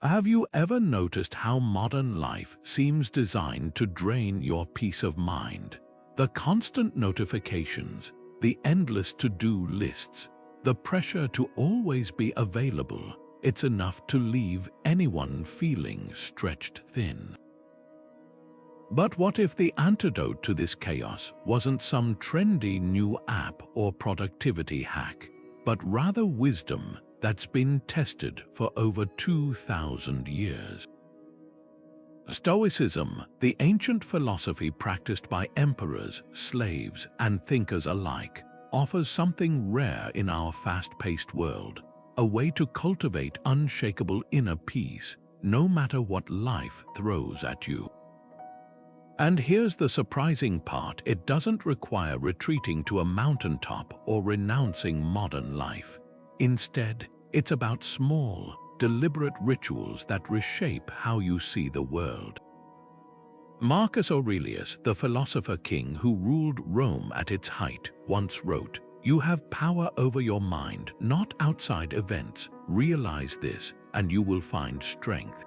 Have you ever noticed how modern life seems designed to drain your peace of mind? The constant notifications, the endless to-do lists, the pressure to always be available, it's enough to leave anyone feeling stretched thin. But what if the antidote to this chaos wasn't some trendy new app or productivity hack, but rather wisdom that's been tested for over 2,000 years? Stoicism, the ancient philosophy practiced by emperors, slaves, and thinkers alike, offers something rare in our fast-paced world, a way to cultivate unshakable inner peace, no matter what life throws at you. And here's the surprising part: it doesn't require retreating to a mountaintop or renouncing modern life. Instead, it's about small, deliberate rituals that reshape how you see the world. Marcus Aurelius, the philosopher king who ruled Rome at its height, once wrote, "You have power over your mind, not outside events. Realize this, and you will find strength."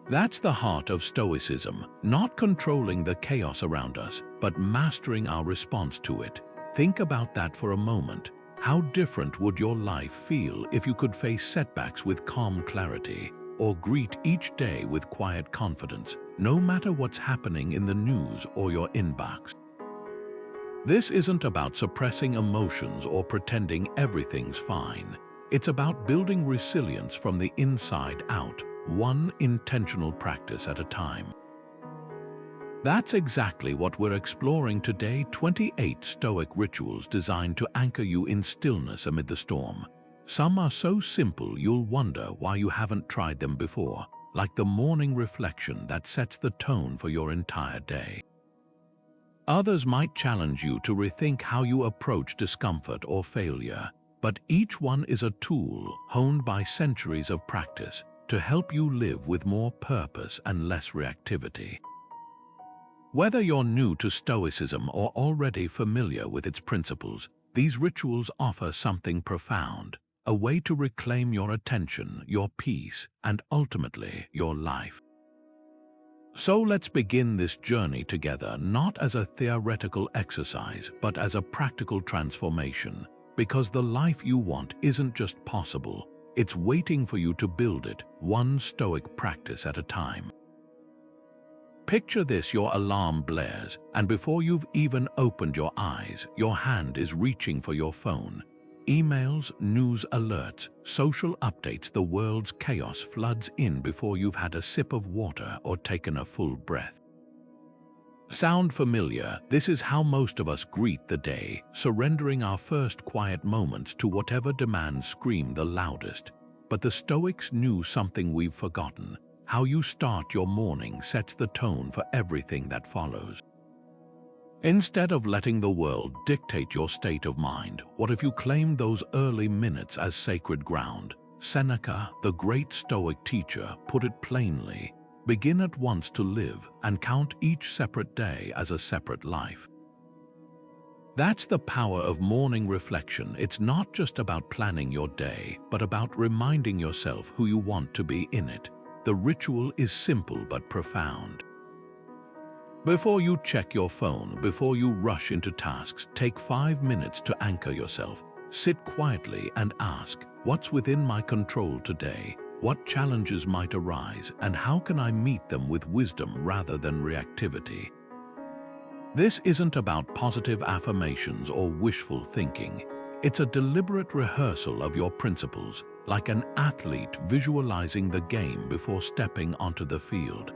That's the heart of Stoicism, not controlling the chaos around us, but mastering our response to it. Think about that for a moment. How different would your life feel if you could face setbacks with calm clarity, or greet each day with quiet confidence, no matter what's happening in the news or your inbox? This isn't about suppressing emotions or pretending everything's fine. It's about building resilience from the inside out, one intentional practice at a time. That's exactly what we're exploring today: 28 Stoic rituals designed to anchor you in stillness amid the storm. Some are so simple you'll wonder why you haven't tried them before, like the morning reflection that sets the tone for your entire day. Others might challenge you to rethink how you approach discomfort or failure, but each one is a tool honed by centuries of practice to help you live with more purpose and less reactivity. Whether you're new to Stoicism or already familiar with its principles, these rituals offer something profound, a way to reclaim your attention, your peace, and ultimately your life. So let's begin this journey together, not as a theoretical exercise, but as a practical transformation, because the life you want isn't just possible, it's waiting for you to build it, one Stoic practice at a time. Picture this: your alarm blares, and before you've even opened your eyes, your hand is reaching for your phone. Emails, news alerts, social updates, the world's chaos floods in before you've had a sip of water or taken a full breath. Sound familiar? This is how most of us greet the day, surrendering our first quiet moments to whatever demands scream the loudest. But the Stoics knew something we've forgotten: how you start your morning sets the tone for everything that follows. Instead of letting the world dictate your state of mind, what if you claim those early minutes as sacred ground? Seneca, the great Stoic teacher, put it plainly: begin at once to live and count each separate day as a separate life. That's the power of morning reflection. It's not just about planning your day, but about reminding yourself who you want to be in it. The ritual is simple but profound. Before you check your phone, before you rush into tasks, take 5 minutes to anchor yourself. Sit quietly and ask, what's within my control today? What challenges might arise, and how can I meet them with wisdom rather than reactivity? This isn't about positive affirmations or wishful thinking. It's a deliberate rehearsal of your principles, like an athlete visualizing the game before stepping onto the field.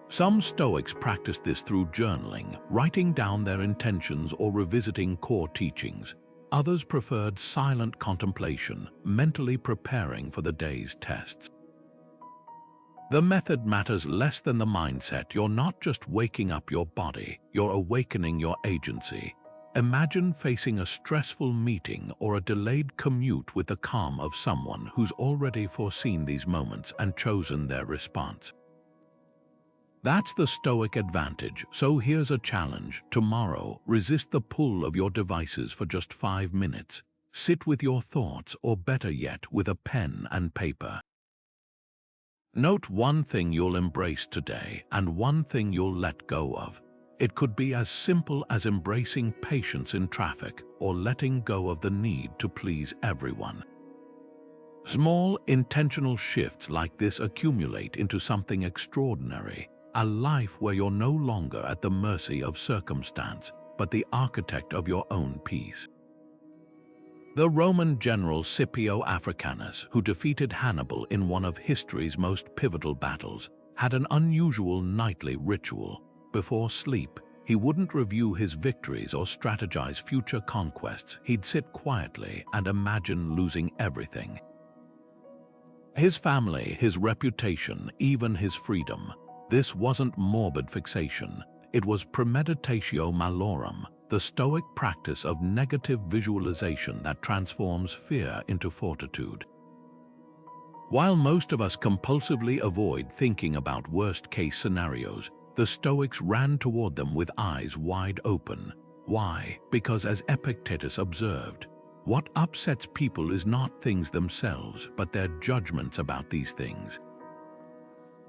Some Stoics practiced this through journaling, writing down their intentions or revisiting core teachings. Others preferred silent contemplation, mentally preparing for the day's tests. The method matters less than the mindset. You're not just waking up your body, you're awakening your agency. Imagine facing a stressful meeting or a delayed commute with the calm of someone who's already foreseen these moments and chosen their response. That's the Stoic advantage. So here's a challenge. Tomorrow, resist the pull of your devices for just 5 minutes. Sit with your thoughts, or better yet, with a pen and paper. Note one thing you'll embrace today and one thing you'll let go of. It could be as simple as embracing patience in traffic or letting go of the need to please everyone. Small, intentional shifts like this accumulate into something extraordinary, a life where you're no longer at the mercy of circumstance, but the architect of your own peace. The Roman general Scipio Africanus, who defeated Hannibal in one of history's most pivotal battles, had an unusual nightly ritual. Before sleep, he wouldn't review his victories or strategize future conquests. He'd sit quietly and imagine losing everything. His family, his reputation, even his freedom. This wasn't morbid fixation. It was premeditatio malorum, the Stoic practice of negative visualization that transforms fear into fortitude. While most of us compulsively avoid thinking about worst-case scenarios, the Stoics ran toward them with eyes wide open. Why? Because as Epictetus observed, what upsets people is not things themselves, but their judgments about these things.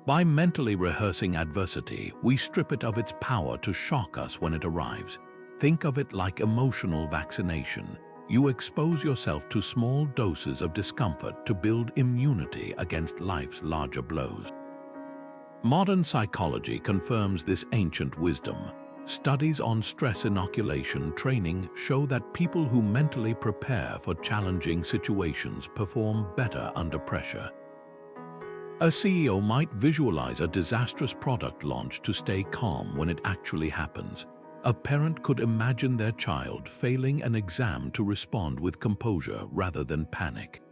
By mentally rehearsing adversity, we strip it of its power to shock us when it arrives. Think of it like emotional vaccination. You expose yourself to small doses of discomfort to build immunity against life's larger blows. Modern psychology confirms this ancient wisdom. Studies on stress inoculation training show that people who mentally prepare for challenging situations perform better under pressure. A CEO might visualize a disastrous product launch to stay calm when it actually happens. A parent could imagine their child failing an exam to respond with composure rather than panic.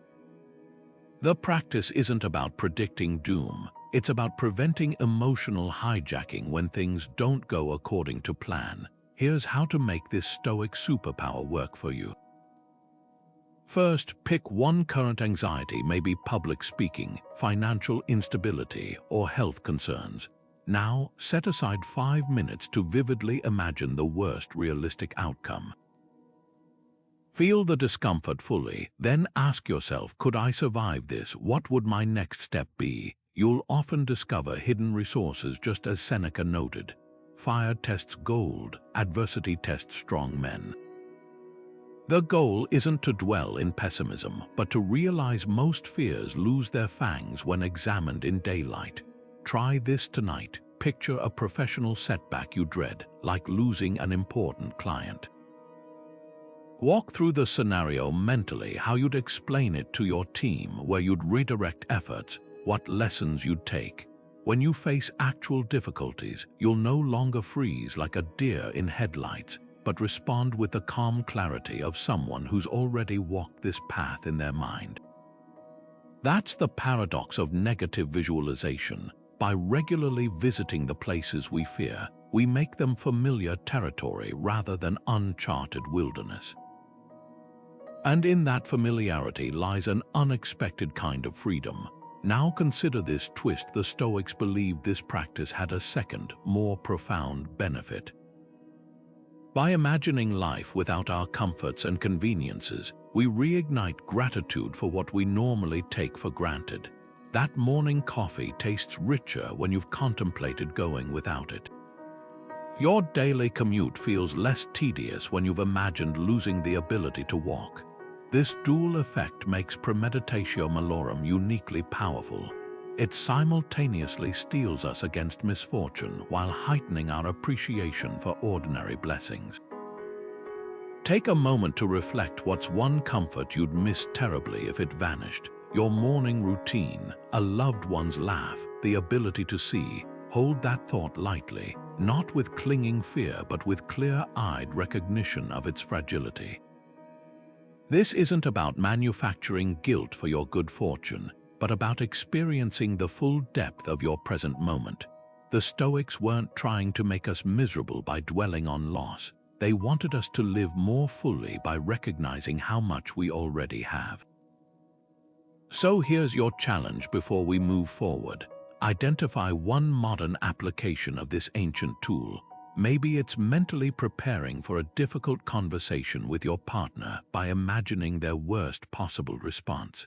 The practice isn't about predicting doom. It's about preventing emotional hijacking when things don't go according to plan. Here's how to make this Stoic superpower work for you. First, pick one current anxiety, maybe public speaking, financial instability, or health concerns. Now, set aside 5 minutes to vividly imagine the worst realistic outcome. Feel the discomfort fully, then ask yourself, could I survive this? What would my next step be? You'll often discover hidden resources, just as Seneca noted. Fire tests gold, adversity tests strong men. The goal isn't to dwell in pessimism, but to realize most fears lose their fangs when examined in daylight. Try this tonight. Picture a professional setback you dread, like losing an important client. Walk through the scenario mentally, how you'd explain it to your team, where you'd redirect efforts, what lessons you'd take. When you face actual difficulties, you'll no longer freeze like a deer in headlights, but respond with the calm clarity of someone who's already walked this path in their mind. That's the paradox of negative visualization. By regularly visiting the places we fear, we make them familiar territory rather than uncharted wilderness. And in that familiarity lies an unexpected kind of freedom. Now consider this twist. The Stoics believed this practice had a second, more profound benefit. By imagining life without our comforts and conveniences, we reignite gratitude for what we normally take for granted. That morning coffee tastes richer when you've contemplated going without it. Your daily commute feels less tedious when you've imagined losing the ability to walk. This dual effect makes premeditatio malorum uniquely powerful. It simultaneously steels us against misfortune while heightening our appreciation for ordinary blessings. Take a moment to reflect. What's one comfort you'd miss terribly if it vanished? Your morning routine, a loved one's laugh, the ability to see. Hold that thought lightly, not with clinging fear, but with clear-eyed recognition of its fragility. This isn't about manufacturing guilt for your good fortune, but about experiencing the full depth of your present moment. The Stoics weren't trying to make us miserable by dwelling on loss. They wanted us to live more fully by recognizing how much we already have. So here's your challenge before we move forward. Identify one modern application of this ancient tool. Maybe it's mentally preparing for a difficult conversation with your partner by imagining their worst possible response.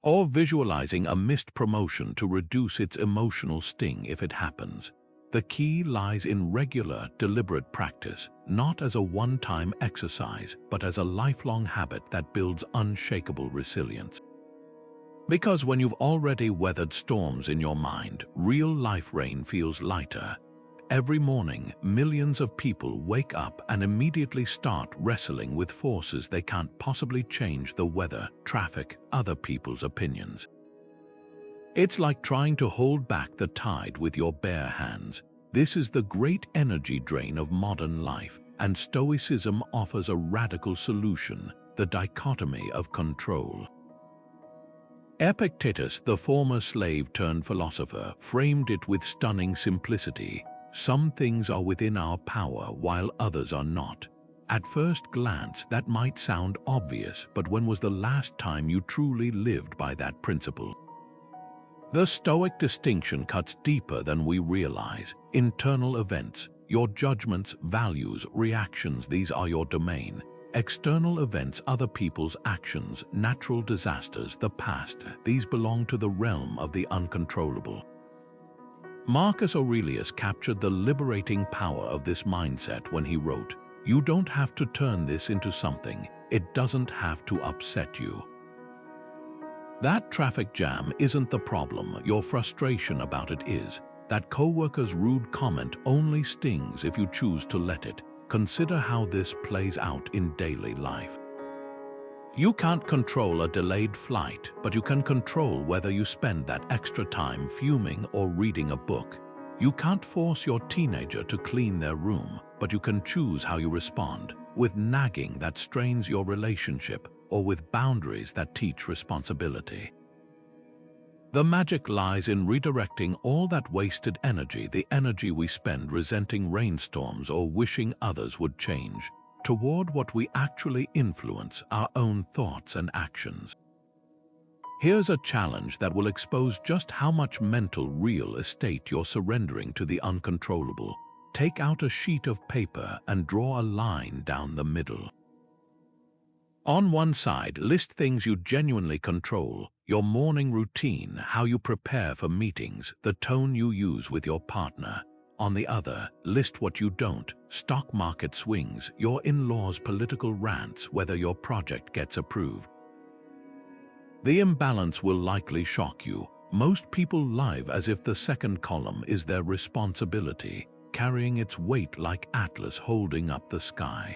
or visualizing a missed promotion to reduce its emotional sting if it happens. The key lies in regular, deliberate practice, not as a one-time exercise, but as a lifelong habit that builds unshakable resilience. Because when you've already weathered storms in your mind, real-life rain feels lighter. Every morning, millions of people wake up and immediately start wrestling with forces they can't possibly change: the weather, traffic, other people's opinions. It's like trying to hold back the tide with your bare hands. This is the great energy drain of modern life, and Stoicism offers a radical solution: the dichotomy of control. Epictetus, the former slave-turned-philosopher, framed it with stunning simplicity. Some things are within our power while others are not. At first glance, that might sound obvious, but when was the last time you truly lived by that principle? The Stoic distinction cuts deeper than we realize. Internal events, your judgments, values, reactions, these are your domain. External events, other people's actions, natural disasters, the past, these belong to the realm of the uncontrollable. Marcus Aurelius captured the liberating power of this mindset when he wrote, "You don't have to turn this into something. It doesn't have to upset you." That traffic jam isn't the problem, your frustration about it is. That coworker's rude comment only stings if you choose to let it. Consider how this plays out in daily life. You can't control a delayed flight, but you can control whether you spend that extra time fuming or reading a book. You can't force your teenager to clean their room, but you can choose how you respond, with nagging that strains your relationship or with boundaries that teach responsibility. The magic lies in redirecting all that wasted energy, the energy we spend resenting rainstorms or wishing others would change, toward what we actually influence: our own thoughts and actions. Here's a challenge that will expose just how much mental real estate you're surrendering to the uncontrollable. Take out a sheet of paper and draw a line down the middle. On one side, list things you genuinely control: your morning routine, how you prepare for meetings, the tone you use with your partner. On the other, list what you don't: stock market swings, your in-laws' political rants, whether your project gets approved. The imbalance will likely shock you. Most people live as if the second column is their responsibility, carrying its weight like Atlas holding up the sky.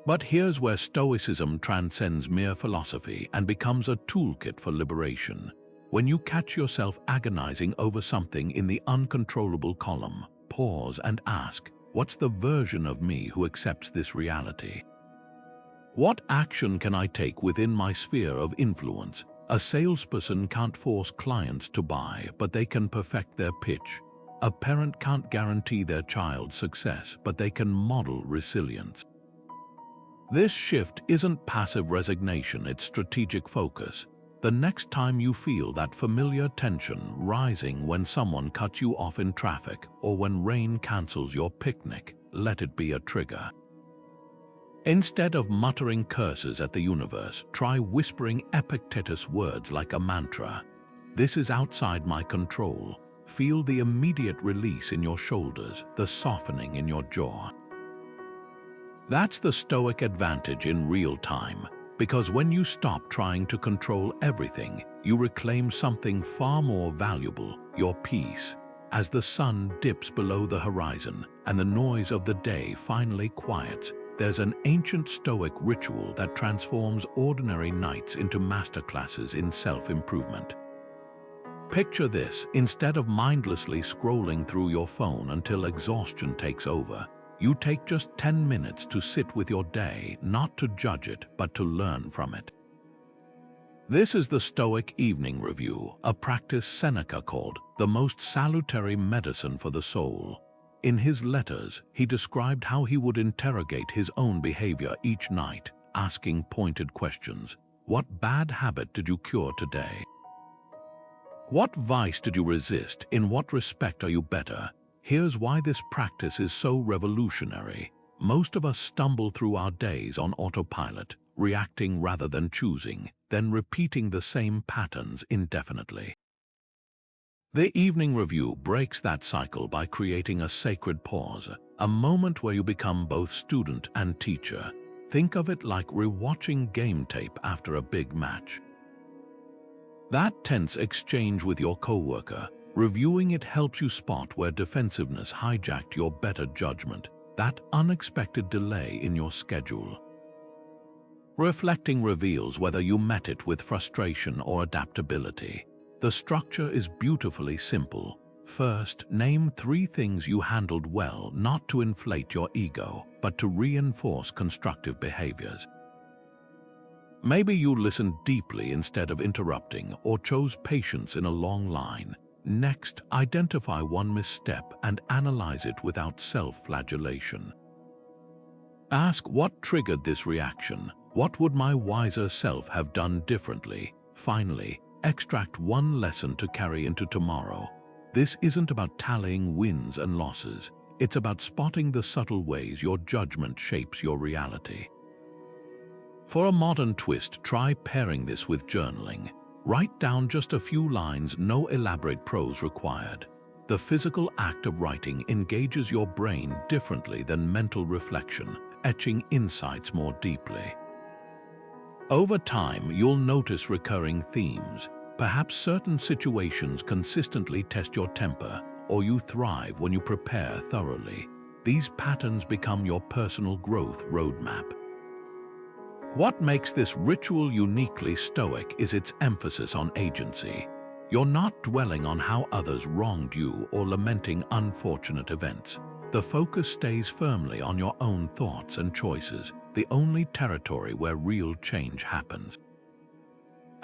But here's where Stoicism transcends mere philosophy and becomes a toolkit for liberation. When you catch yourself agonizing over something in the uncontrollable column, pause and ask, what's the version of me who accepts this reality? What action can I take within my sphere of influence? A salesperson can't force clients to buy, but they can perfect their pitch. A parent can't guarantee their child's success, but they can model resilience. This shift isn't passive resignation, it's strategic focus. The next time you feel that familiar tension rising when someone cuts you off in traffic or when rain cancels your picnic, let it be a trigger. Instead of muttering curses at the universe, try whispering Epictetus words like a mantra. This is outside my control. Feel the immediate release in your shoulders, the softening in your jaw. That's the Stoic advantage in real time, because when you stop trying to control everything, you reclaim something far more valuable: your peace. As the sun dips below the horizon and the noise of the day finally quiets, there's an ancient Stoic ritual that transforms ordinary nights into masterclasses in self-improvement. Picture this: instead of mindlessly scrolling through your phone until exhaustion takes over, you take just 10 minutes to sit with your day, not to judge it, but to learn from it. This is the Stoic Evening Review, a practice Seneca called the most salutary medicine for the soul. In his letters, he described how he would interrogate his own behavior each night, asking pointed questions. What bad habit did you cure today? What vice did you resist? In what respect are you better? Here's why this practice is so revolutionary. Most of us stumble through our days on autopilot, reacting rather than choosing, then repeating the same patterns indefinitely. The evening review breaks that cycle by creating a sacred pause, a moment where you become both student and teacher. Think of it like rewatching game tape after a big match. That tense exchange with your coworker, reviewing it helps you spot where defensiveness hijacked your better judgment, that unexpected delay in your schedule. Reflecting reveals whether you met it with frustration or adaptability. The structure is beautifully simple. First, name 3 things you handled well, not to inflate your ego, but to reinforce constructive behaviors. Maybe you listened deeply instead of interrupting, or chose patience in a long line. Next, identify one misstep and analyze it without self-flagellation. Ask what triggered this reaction. What would my wiser self have done differently? Finally, extract one lesson to carry into tomorrow. This isn't about tallying wins and losses. It's about spotting the subtle ways your judgment shapes your reality. For a modern twist, try pairing this with journaling. Write down just a few lines, no elaborate prose required. The physical act of writing engages your brain differently than mental reflection, etching insights more deeply. Over time, you'll notice recurring themes. Perhaps certain situations consistently test your temper, or you thrive when you prepare thoroughly. These patterns become your personal growth roadmap. What makes this ritual uniquely Stoic is its emphasis on agency. You're not dwelling on how others wronged you or lamenting unfortunate events. The focus stays firmly on your own thoughts and choices, the only territory where real change happens.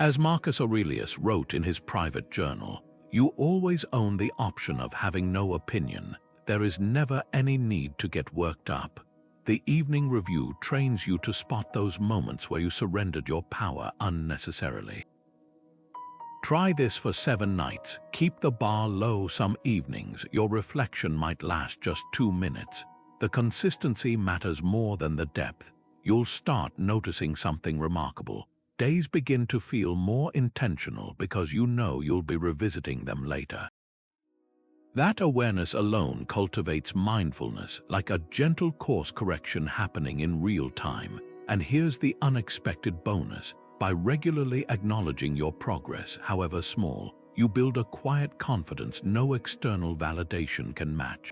As Marcus Aurelius wrote in his private journal, you always own the option of having no opinion. There is never any need to get worked up. The evening review trains you to spot those moments where you surrendered your power unnecessarily. Try this for 7 nights. Keep the bar low some evenings. Your reflection might last just 2 minutes. The consistency matters more than the depth. You'll start noticing something remarkable. Days begin to feel more intentional because you know you'll be revisiting them later. That awareness alone cultivates mindfulness, like a gentle course correction happening in real time. And here's the unexpected bonus. By regularly acknowledging your progress, however small, you build a quiet confidence no external validation can match.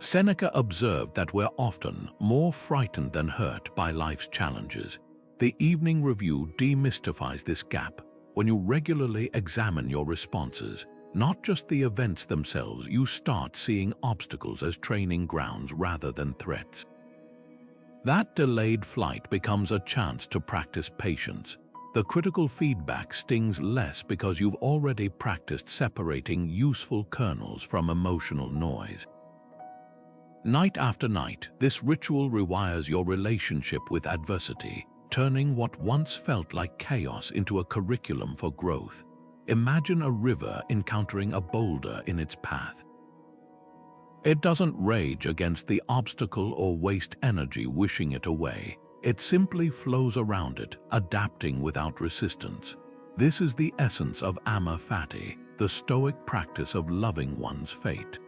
Seneca observed that we're often more frightened than hurt by life's challenges. The evening review demystifies this gap. When you regularly examine your responses, not just the events themselves, you start seeing obstacles as training grounds rather than threats. That delayed flight becomes a chance to practice patience. The critical feedback stings less because you've already practiced separating useful kernels from emotional noise. Night after night, this ritual rewires your relationship with adversity, turning what once felt like chaos into a curriculum for growth. Imagine a river encountering a boulder in its path. It doesn't rage against the obstacle or waste energy wishing it away. It simply flows around it, adapting without resistance. This is the essence of Amor Fati, the Stoic practice of loving one's fate.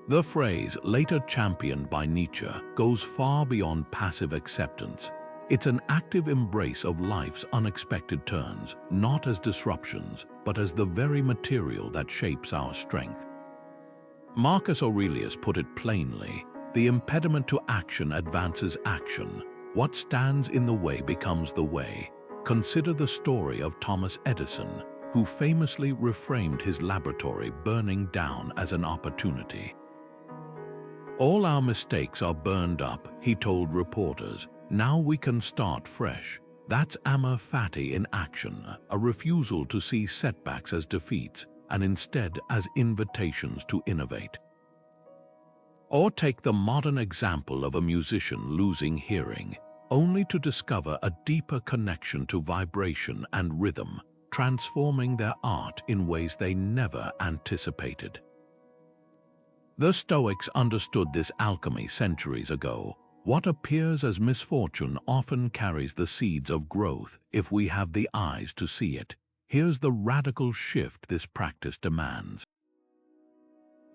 The phrase, later championed by Nietzsche, goes far beyond passive acceptance. It's an active embrace of life's unexpected turns, not as disruptions, but as the very material that shapes our strength. Marcus Aurelius put it plainly, the impediment to action advances action. What stands in the way becomes the way. Consider the story of Thomas Edison, who famously reframed his laboratory burning down as an opportunity. All our mistakes are burned up, he told reporters. Now we can start fresh. That's Amor Fati in action, a refusal to see setbacks as defeats, and instead as invitations to innovate. Or take the modern example of a musician losing hearing, only to discover a deeper connection to vibration and rhythm, transforming their art in ways they never anticipated. The Stoics understood this alchemy centuries ago. What appears as misfortune often carries the seeds of growth if we have the eyes to see it. Here's the radical shift this practice demands.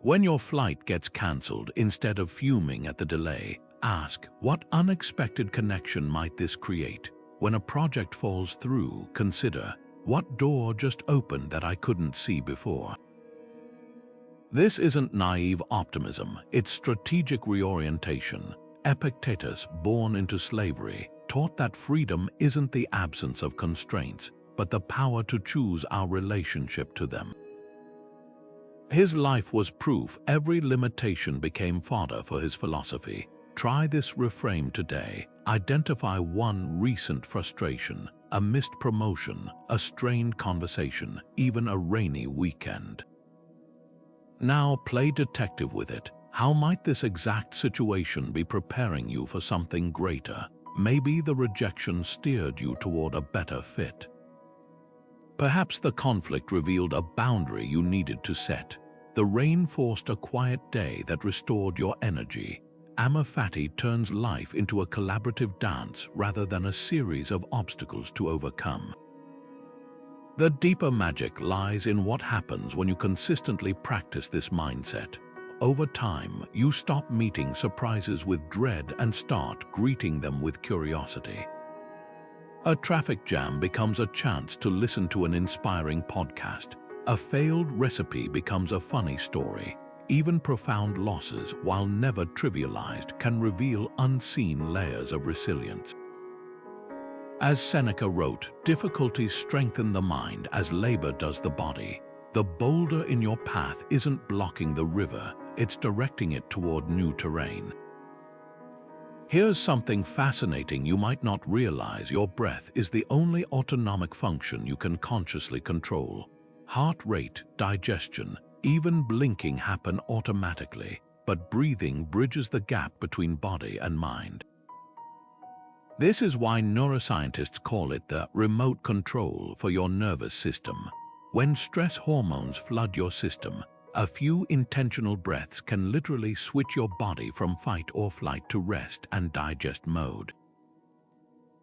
When your flight gets cancelled, instead of fuming at the delay, ask, what unexpected connection might this create? When a project falls through, consider, what door just opened that I couldn't see before? This isn't naive optimism, it's strategic reorientation. Epictetus, born into slavery, taught that freedom isn't the absence of constraints, but the power to choose our relationship to them. His life was proof. Every limitation became fodder for his philosophy. Try this reframe today. Identify one recent frustration, a missed promotion, a strained conversation, even a rainy weekend. Now play detective with it. How might this exact situation be preparing you for something greater? Maybe the rejection steered you toward a better fit. Perhaps the conflict revealed a boundary you needed to set. The rain forced a quiet day that restored your energy. Amor Fati turns life into a collaborative dance rather than a series of obstacles to overcome. The deeper magic lies in what happens when you consistently practice this mindset. Over time, you stop meeting surprises with dread and start greeting them with curiosity. A traffic jam becomes a chance to listen to an inspiring podcast. A failed recipe becomes a funny story. Even profound losses, while never trivialized, can reveal unseen layers of resilience. As Seneca wrote, difficulties strengthen the mind as labor does the body. The boulder in your path isn't blocking the river, it's directing it toward new terrain. Here's something fascinating you might not realize. Your breath is the only autonomic function you can consciously control. Heart rate, digestion, even blinking happen automatically, but breathing bridges the gap between body and mind. This is why neuroscientists call it the remote control for your nervous system. When stress hormones flood your system, a few intentional breaths can literally switch your body from fight or flight to rest and digest mode.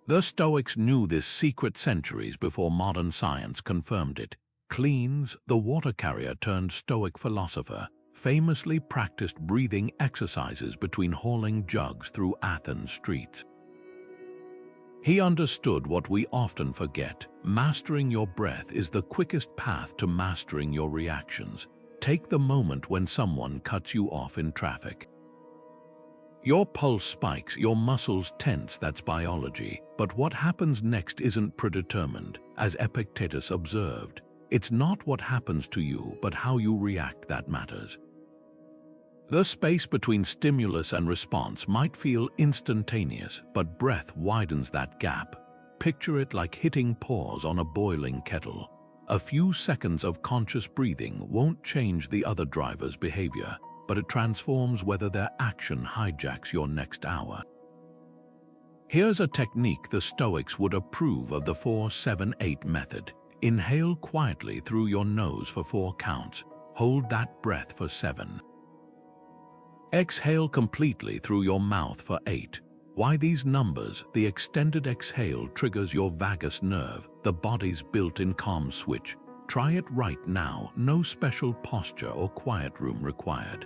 The Stoics knew this secret centuries before modern science confirmed it. Cleans, the water carrier turned Stoic philosopher, famously practiced breathing exercises between hauling jugs through Athens streets. He understood what we often forget. Mastering your breath is the quickest path to mastering your reactions. Take the moment when someone cuts you off in traffic. Your pulse spikes, your muscles tense, that's biology. But what happens next isn't predetermined. As Epictetus observed, it's not what happens to you, but how you react that matters. The space between stimulus and response might feel instantaneous, but breath widens that gap. Picture it like hitting pause on a boiling kettle. A few seconds of conscious breathing won't change the other driver's behavior, but it transforms whether their action hijacks your next hour. Here's a technique the Stoics would approve of: the 4-7-8 method. Inhale quietly through your nose for 4 counts. Hold that breath for 7. Exhale completely through your mouth for 8. Why these numbers? The extended exhale triggers your vagus nerve, the body's built-in calm switch. Try it right now, no special posture or quiet room required.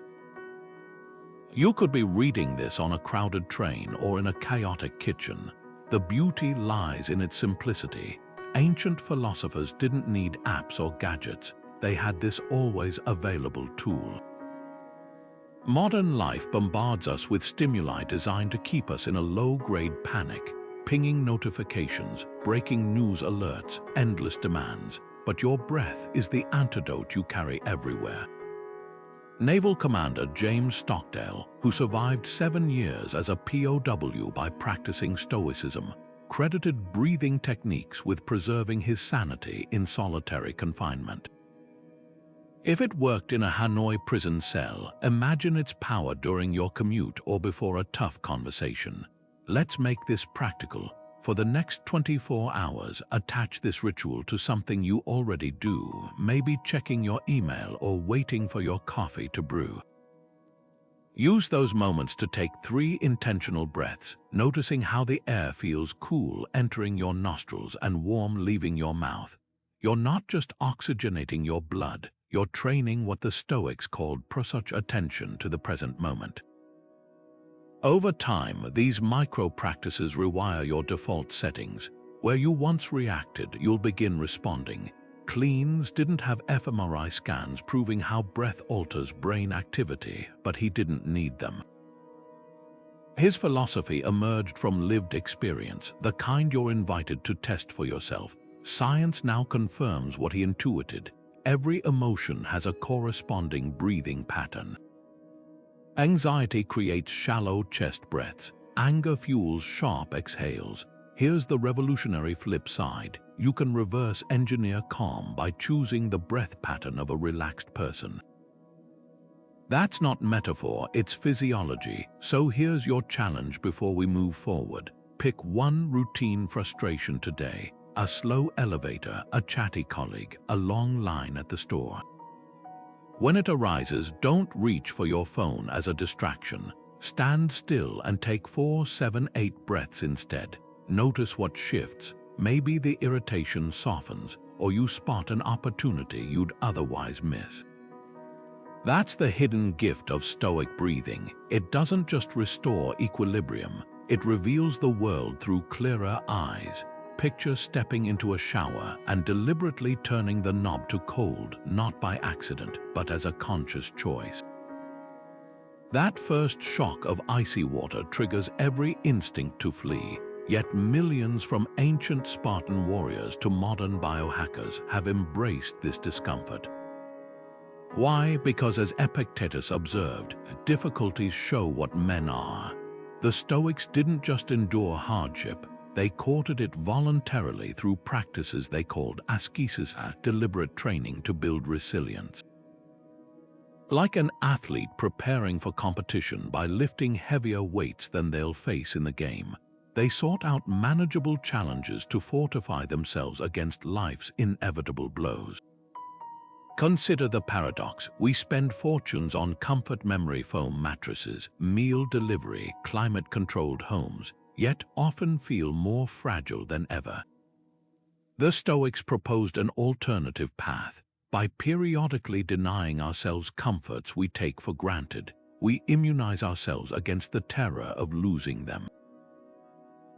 You could be reading this on a crowded train or in a chaotic kitchen. The beauty lies in its simplicity. Ancient philosophers didn't need apps or gadgets. They had this always available tool. Modern life bombards us with stimuli designed to keep us in a low-grade panic, pinging notifications, breaking news alerts, endless demands. But your breath is the antidote you carry everywhere. Naval Commander James Stockdale, who survived 7 years as a POW by practicing Stoicism, credited breathing techniques with preserving his sanity in solitary confinement. If it worked in a Hanoi prison cell, imagine its power during your commute or before a tough conversation. Let's make this practical. For the next 24 hours, attach this ritual to something you already do, maybe checking your email or waiting for your coffee to brew. Use those moments to take 3 intentional breaths, noticing how the air feels cool entering your nostrils and warm leaving your mouth. You're not just oxygenating your blood, you're training what the Stoics called such attention to the present moment. Over time, these micro-practices rewire your default settings. Where you once reacted, you'll begin responding. Cleans didn't have fMRI scans proving how breath alters brain activity, but he didn't need them. His philosophy emerged from lived experience, the kind you're invited to test for yourself. Science now confirms what he intuited. Every emotion has a corresponding breathing pattern. Anxiety creates shallow chest breaths. Anger fuels sharp exhales. Here's the revolutionary flip side. You can reverse engineer calm by choosing the breath pattern of a relaxed person. That's not metaphor, it's physiology. So here's your challenge before we move forward. Pick one routine frustration today. A slow elevator, a chatty colleague, a long line at the store. When it arises, don't reach for your phone as a distraction. Stand still and take 4, 7, 8 breaths instead. Notice what shifts. Maybe the irritation softens, or you spot an opportunity you'd otherwise miss. That's the hidden gift of Stoic breathing. It doesn't just restore equilibrium, it reveals the world through clearer eyes. Picture stepping into a shower and deliberately turning the knob to cold, not by accident, but as a conscious choice. That first shock of icy water triggers every instinct to flee, yet millions from ancient Spartan warriors to modern biohackers have embraced this discomfort. Why? Because as Epictetus observed, difficulties show what men are. The Stoics didn't just endure hardship, they courted it voluntarily through practices they called ascesis, deliberate training to build resilience. Like an athlete preparing for competition by lifting heavier weights than they'll face in the game, they sought out manageable challenges to fortify themselves against life's inevitable blows. Consider the paradox. We spend fortunes on comfort memory foam mattresses, meal delivery, climate-controlled homes, yet often feel more fragile than ever. The Stoics proposed an alternative path. By periodically denying ourselves comforts we take for granted, we immunize ourselves against the terror of losing them.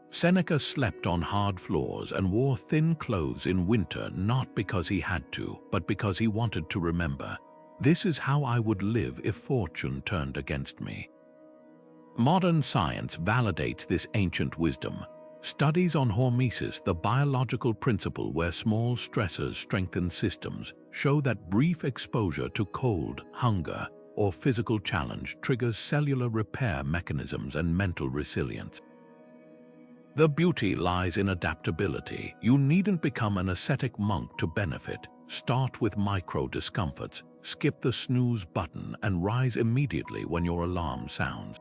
Seneca slept on hard floors and wore thin clothes in winter not because he had to, but because he wanted to remember, "This is how I would live if fortune turned against me." Modern science validates this ancient wisdom. Studies on hormesis, the biological principle where small stressors strengthen systems, show that brief exposure to cold, hunger, or physical challenge triggers cellular repair mechanisms and mental resilience. The beauty lies in adaptability. You needn't become an ascetic monk to benefit. Start with micro discomforts, skip the snooze button, and rise immediately when your alarm sounds.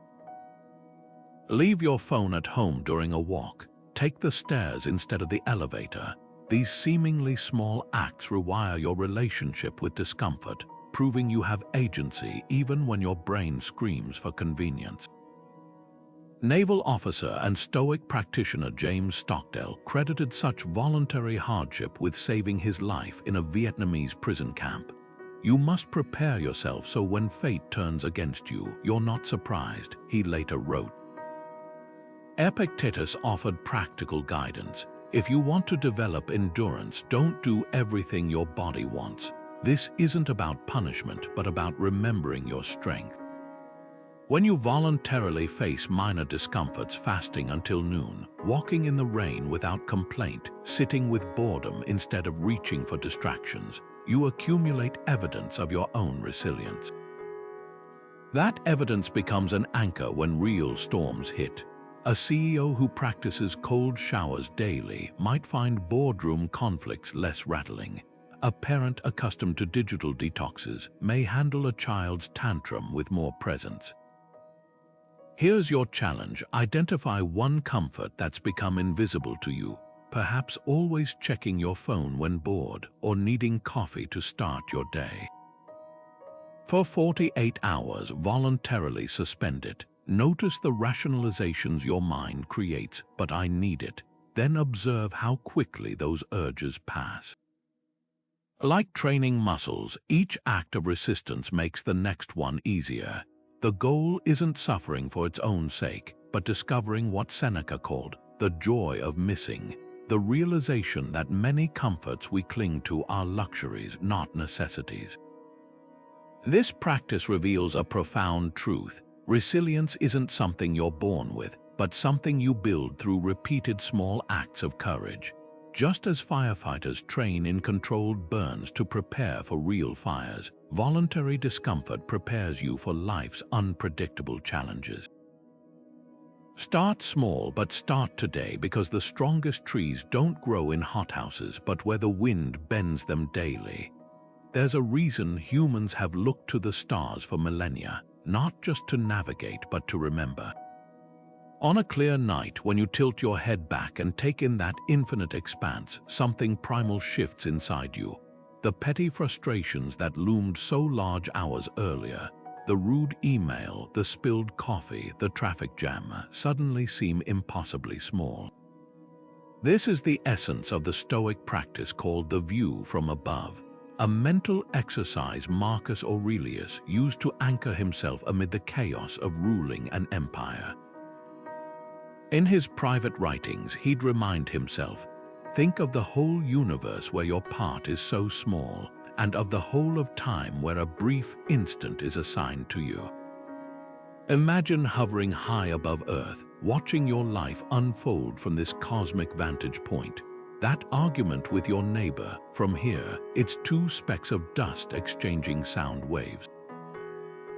Leave your phone at home during a walk. Take the stairs instead of the elevator. These seemingly small acts rewire your relationship with discomfort, proving you have agency even when your brain screams for convenience. Naval officer and Stoic practitioner James Stockdale credited such voluntary hardship with saving his life in a Vietnamese prison camp. "You must prepare yourself so when fate turns against you, you're not surprised," he later wrote. Epictetus offered practical guidance. If you want to develop endurance, don't do everything your body wants. This isn't about punishment, but about remembering your strength. When you voluntarily face minor discomforts, fasting until noon, walking in the rain without complaint, sitting with boredom instead of reaching for distractions, you accumulate evidence of your own resilience. That evidence becomes an anchor when real storms hit. A CEO who practices cold showers daily might find boardroom conflicts less rattling. A parent accustomed to digital detoxes may handle a child's tantrum with more presence. Here's your challenge. Identify one comfort that's become invisible to you, perhaps always checking your phone when bored or needing coffee to start your day. For 48 hours, voluntarily suspend it. Notice the rationalizations your mind creates, but I need it. Then observe how quickly those urges pass. Like training muscles, each act of resistance makes the next one easier. The goal isn't suffering for its own sake, but discovering what Seneca called the joy of missing, the realization that many comforts we cling to are luxuries, not necessities. This practice reveals a profound truth. Resilience isn't something you're born with, but something you build through repeated small acts of courage. Just as firefighters train in controlled burns to prepare for real fires, voluntary discomfort prepares you for life's unpredictable challenges. Start small, but start today, because the strongest trees don't grow in hothouses, but where the wind bends them daily. There's a reason humans have looked to the stars for millennia, not just to navigate, but to remember. On a clear night, when you tilt your head back and take in that infinite expanse, something primal shifts inside you. The petty frustrations that loomed so large hours earlier, the rude email, the spilled coffee, the traffic jam, suddenly seem impossibly small. This is the essence of the Stoic practice called the view from above, a mental exercise Marcus Aurelius used to anchor himself amid the chaos of ruling an empire. In his private writings, he'd remind himself, think of the whole universe where your part is so small, and of the whole of time where a brief instant is assigned to you. Imagine hovering high above Earth, watching your life unfold from this cosmic vantage point. That argument with your neighbor, from here, it's two specks of dust exchanging sound waves.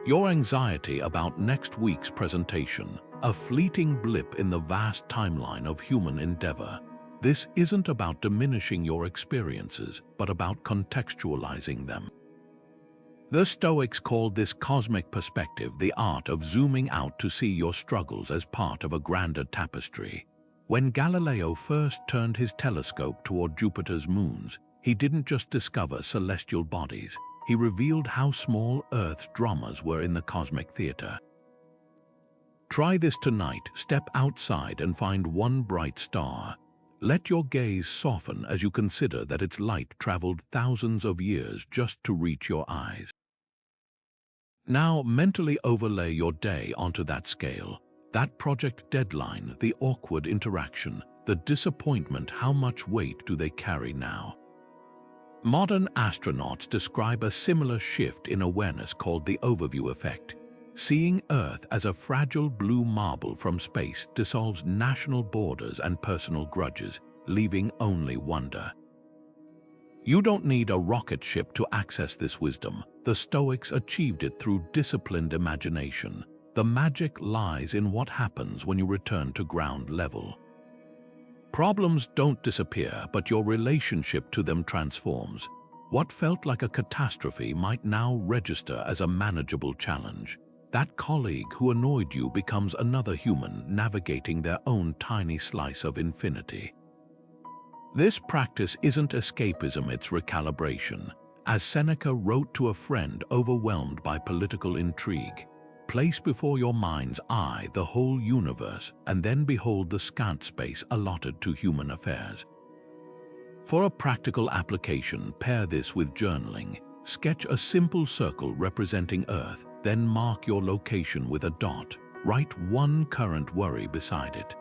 Your anxiety about next week's presentation, a fleeting blip in the vast timeline of human endeavor. This isn't about diminishing your experiences, but about contextualizing them. The Stoics called this cosmic perspective the art of zooming out to see your struggles as part of a grander tapestry. When Galileo first turned his telescope toward Jupiter's moons, he didn't just discover celestial bodies, he revealed how small Earth's dramas were in the cosmic theater. Try this tonight. Step outside and find one bright star. Let your gaze soften as you consider that its light traveled thousands of years just to reach your eyes. Now mentally overlay your day onto that scale. That project deadline, the awkward interaction, the disappointment, how much weight do they carry now? Modern astronauts describe a similar shift in awareness called the overview effect. Seeing Earth as a fragile blue marble from space dissolves national borders and personal grudges, leaving only wonder. You don't need a rocket ship to access this wisdom. The Stoics achieved it through disciplined imagination. The magic lies in what happens when you return to ground level. Problems don't disappear, but your relationship to them transforms. What felt like a catastrophe might now register as a manageable challenge. That colleague who annoyed you becomes another human navigating their own tiny slice of infinity. This practice isn't escapism, it's recalibration. As Seneca wrote to a friend overwhelmed by political intrigue, place before your mind's eye the whole universe, and then behold the scant space allotted to human affairs. For a practical application, pair this with journaling. Sketch a simple circle representing Earth, then mark your location with a dot. Write one current worry beside it.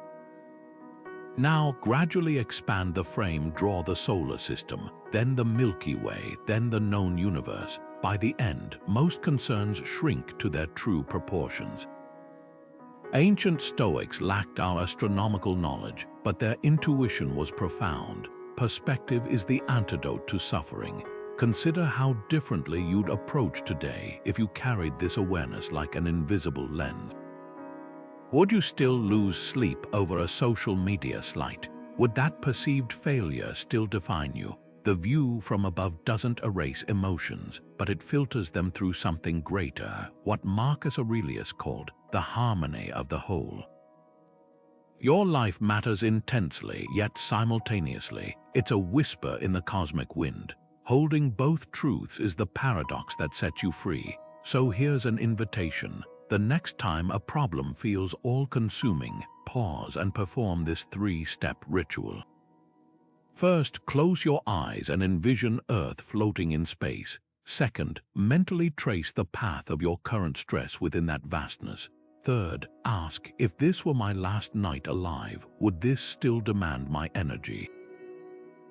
Now gradually expand the frame. Draw the solar system, then the Milky Way, then the known universe. By the end, most concerns shrink to their true proportions. Ancient Stoics lacked our astronomical knowledge, but their intuition was profound. Perspective is the antidote to suffering. Consider how differently you'd approach today if you carried this awareness like an invisible lens. Would you still lose sleep over a social media slight? Would that perceived failure still define you? The view from above doesn't erase emotions, but it filters them through something greater, what Marcus Aurelius called the harmony of the whole. Your life matters intensely, yet simultaneously, it's a whisper in the cosmic wind. Holding both truths is the paradox that sets you free. So here's an invitation. The next time a problem feels all-consuming, pause and perform this 3-step ritual. First, close your eyes and envision Earth floating in space. Second, mentally trace the path of your current stress within that vastness. Third, ask, if this were my last night alive, would this still demand my energy?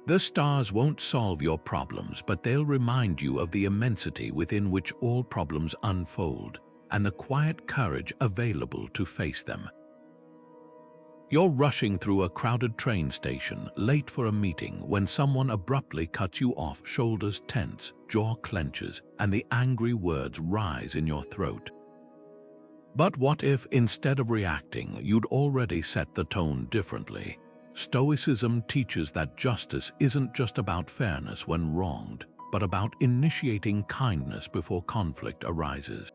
The stars won't solve your problems, but they'll remind you of the immensity within which all problems unfold, and the quiet courage available to face them. You're rushing through a crowded train station, late for a meeting, when someone abruptly cuts you off, shoulders tense, jaw clenches, and the angry words rise in your throat. But what if, instead of reacting, you'd already set the tone differently? Stoicism teaches that justice isn't just about fairness when wronged, but about initiating kindness before conflict arises.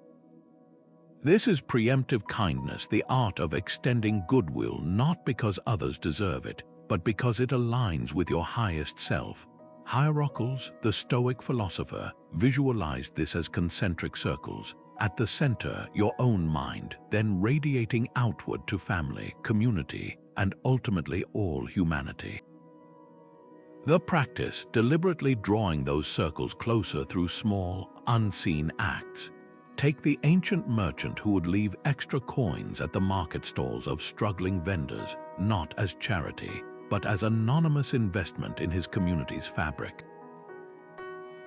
This is preemptive kindness, the art of extending goodwill not because others deserve it, but because it aligns with your highest self. Hierarchals, the Stoic philosopher, visualized this as concentric circles. At the center, your own mind, then radiating outward to family, community, and ultimately all humanity. The practice, deliberately drawing those circles closer through small, unseen acts. Take the ancient merchant who would leave extra coins at the market stalls of struggling vendors, not as charity, but as anonymous investment in his community's fabric.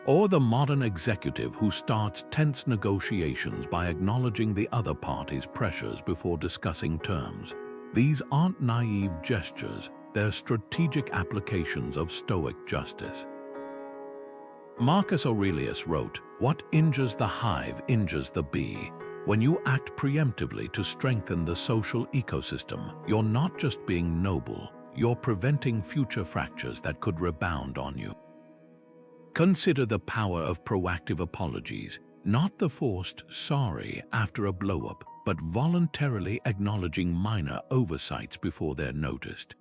Or the modern executive who starts tense negotiations by acknowledging the other party's pressures before discussing terms. These aren't naive gestures, they're strategic applications of Stoic justice. Marcus Aurelius wrote, "What injures the hive injures the bee." When you act preemptively to strengthen the social ecosystem, you're not just being noble, you're preventing future fractures that could rebound on you. Consider the power of proactive apologies, not the forced sorry after a blow-up, but voluntarily acknowledging minor oversights before they're noticed.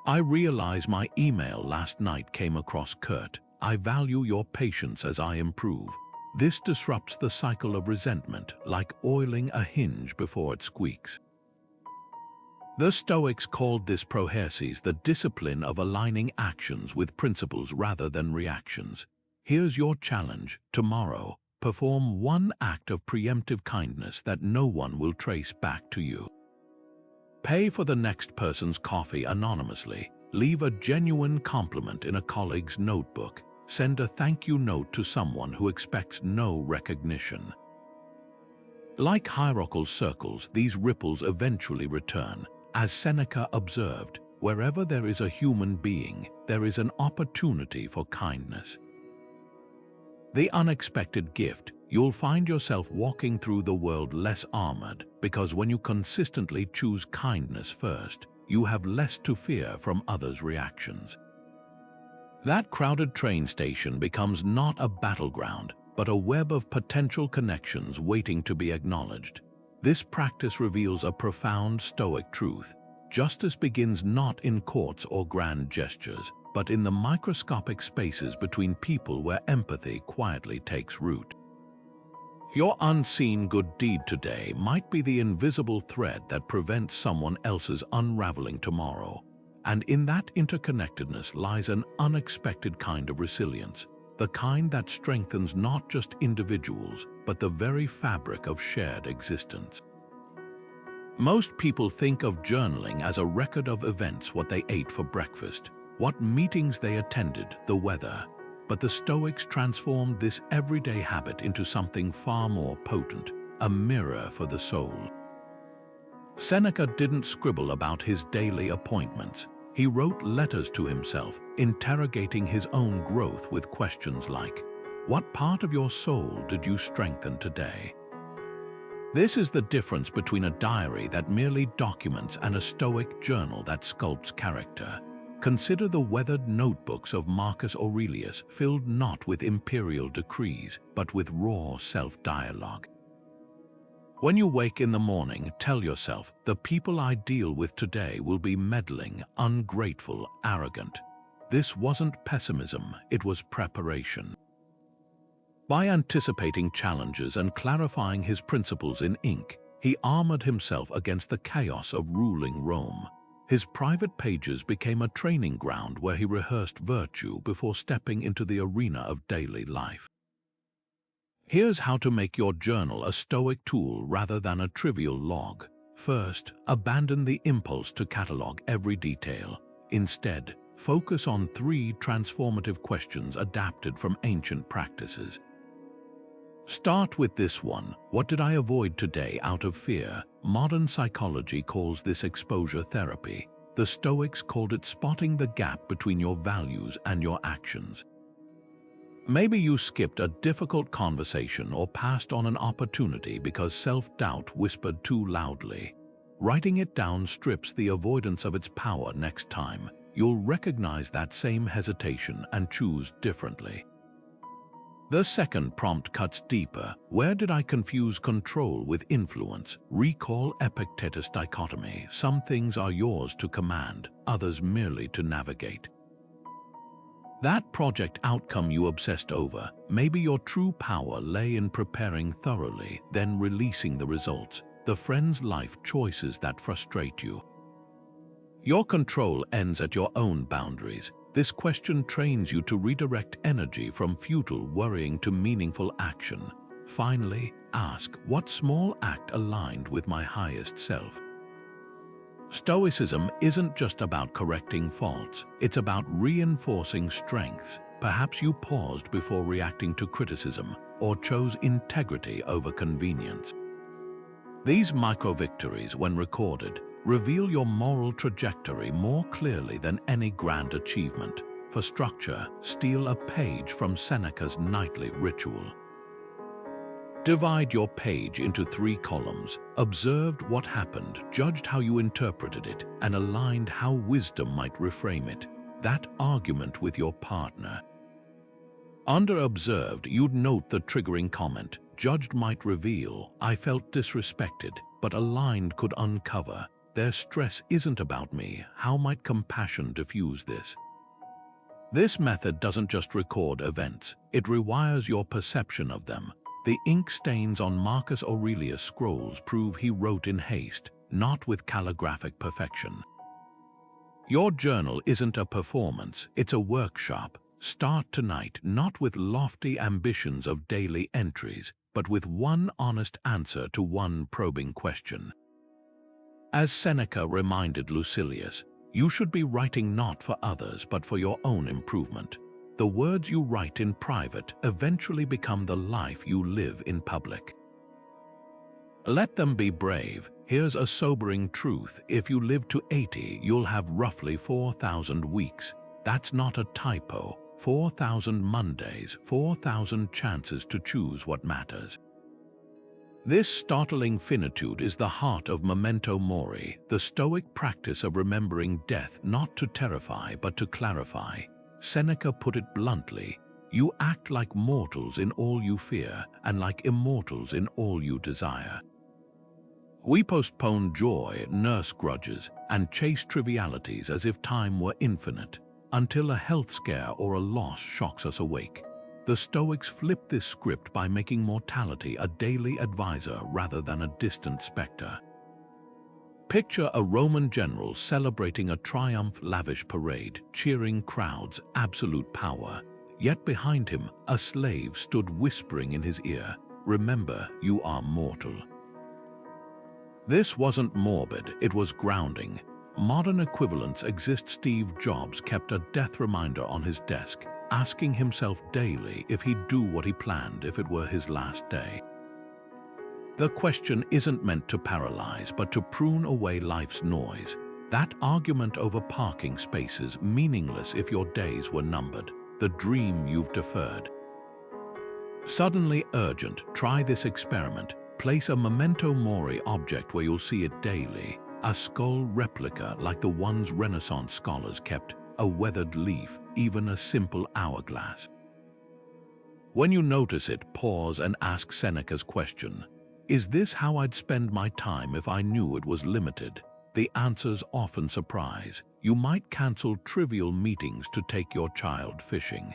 I realize my email last night came across curt. I value your patience as I improve. This disrupts the cycle of resentment, like oiling a hinge before it squeaks. The Stoics called this prohersis, the discipline of aligning actions with principles rather than reactions. Here's your challenge. Tomorrow, perform one act of preemptive kindness that no one will trace back to you. Pay for the next person's coffee anonymously. Leave a genuine compliment in a colleague's notebook. Send a thank you note to someone who expects no recognition. Like hierarchical circles, these ripples eventually return. As Seneca observed, wherever there is a human being, there is an opportunity for kindness. The unexpected gift, you'll find yourself walking through the world less armored, because when you consistently choose kindness first, you have less to fear from others' reactions. That crowded train station becomes not a battleground, but a web of potential connections waiting to be acknowledged. This practice reveals a profound Stoic truth. Justice begins not in courts or grand gestures, but in the microscopic spaces between people where empathy quietly takes root. Your unseen good deed today might be the invisible thread that prevents someone else's unraveling tomorrow. And in that interconnectedness lies an unexpected kind of resilience, the kind that strengthens not just individuals, but the very fabric of shared existence. Most people think of journaling as a record of events, what they ate for breakfast, what meetings they attended, the weather. But the Stoics transformed this everyday habit into something far more potent, a mirror for the soul. Seneca didn't scribble about his daily appointments. He wrote letters to himself, interrogating his own growth with questions like, "What part of your soul did you strengthen today?" This is the difference between a diary that merely documents and a Stoic journal that sculpts character. Consider the weathered notebooks of Marcus Aurelius, filled not with imperial decrees, but with raw self-dialogue. When you wake in the morning, tell yourself, the people I deal with today will be meddling, ungrateful, arrogant. This wasn't pessimism, it was preparation. By anticipating challenges and clarifying his principles in ink, he armored himself against the chaos of ruling Rome. His private pages became a training ground where he rehearsed virtue before stepping into the arena of daily life. Here's how to make your journal a Stoic tool rather than a trivial log. First, abandon the impulse to catalog every detail. Instead, focus on 3 transformative questions adapted from ancient practices. Start with this one: what did I avoid today out of fear? Modern psychology calls this exposure therapy. The Stoics called it spotting the gap between your values and your actions. Maybe you skipped a difficult conversation or passed on an opportunity because self-doubt whispered too loudly. Writing it down strips the avoidance of its power. Next time, you'll recognize that same hesitation and choose differently. The second prompt cuts deeper. Where did I confuse control with influence? Recall Epictetus' dichotomy. Some things are yours to command, others merely to navigate. That project outcome you obsessed over, maybe your true power lay in preparing thoroughly, then releasing the results, the friend's life choices that frustrate you. Your control ends at your own boundaries. This question trains you to redirect energy from futile worrying to meaningful action. Finally, ask, what small act aligned with my highest self? Stoicism isn't just about correcting faults, it's about reinforcing strengths. Perhaps you paused before reacting to criticism or chose integrity over convenience. These micro-victories, when recorded, reveal your moral trajectory more clearly than any grand achievement. For structure, steal a page from Seneca's nightly ritual. Divide your page into 3 columns, observed what happened, judged how you interpreted it, and aligned how wisdom might reframe it. That argument with your partner. Under observed, you'd note the triggering comment. Judged might reveal, I felt disrespected, but aligned could uncover, their stress isn't about me. How might compassion diffuse this? This method doesn't just record events, it rewires your perception of them. The ink stains on Marcus Aurelius' scrolls prove he wrote in haste, not with calligraphic perfection. Your journal isn't a performance, it's a workshop. Start tonight, not with lofty ambitions of daily entries, but with one honest answer to one probing question. As Seneca reminded Lucilius, you should be writing not for others but for your own improvement. The words you write in private eventually become the life you live in public. Let them be brave. Here's a sobering truth. If you live to 80, you'll have roughly 4,000 weeks. That's not a typo. 4,000 Mondays, 4,000 chances to choose what matters. This startling finitude is the heart of Memento Mori, the Stoic practice of remembering death not to terrify but to clarify. Seneca put it bluntly, you act like mortals in all you fear and like immortals in all you desire. We postpone joy, nurse grudges, and chase trivialities as if time were infinite, until a health scare or a loss shocks us awake. The Stoics flipped this script by making mortality a daily advisor rather than a distant specter. Picture a Roman general celebrating a triumph-lavish parade, cheering crowds, absolute power. Yet behind him, a slave stood whispering in his ear, remember, you are mortal. This wasn't morbid, it was grounding. Modern equivalents exist. Steve Jobs kept a death reminder on his desk, asking himself daily if he'd do what he planned if it were his last day. The question isn't meant to paralyze, but to prune away life's noise. That argument over parking spaces, meaningless if your days were numbered, the dream you've deferred. Suddenly urgent, try this experiment. Place a Memento Mori object where you'll see it daily. A skull replica like the ones Renaissance scholars kept, a weathered leaf, even a simple hourglass. When you notice it, pause and ask Seneca's question. Is this how I'd spend my time if I knew it was limited? The answers often surprise. You might cancel trivial meetings to take your child fishing.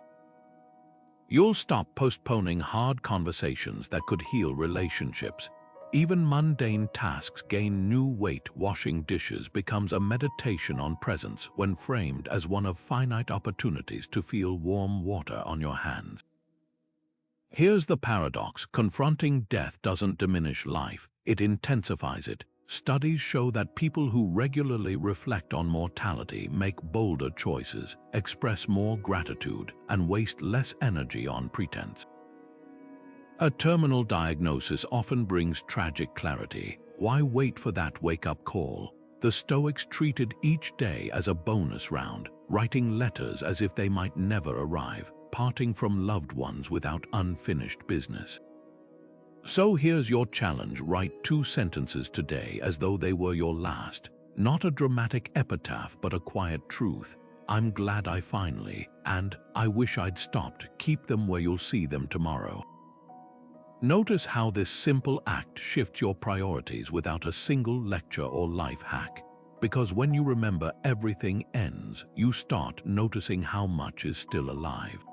You'll stop postponing hard conversations that could heal relationships. Even mundane tasks gain new weight. Washing dishes becomes a meditation on presence when framed as one of finite opportunities to feel warm water on your hands. Here's the paradox: confronting death doesn't diminish life, it intensifies it. Studies show that people who regularly reflect on mortality make bolder choices, express more gratitude, and waste less energy on pretense. A terminal diagnosis often brings tragic clarity. Why wait for that wake-up call? The Stoics treated each day as a bonus round, writing letters as if they might never arrive, parting from loved ones without unfinished business. So here's your challenge: write 2 sentences today as though they were your last. Not a dramatic epitaph, but a quiet truth. I'm glad I finally, and I wish I'd stopped. Keep them where you'll see them tomorrow. Notice how this simple act shifts your priorities without a single lecture or life hack. Because when you remember everything ends, you start noticing how much is still alive.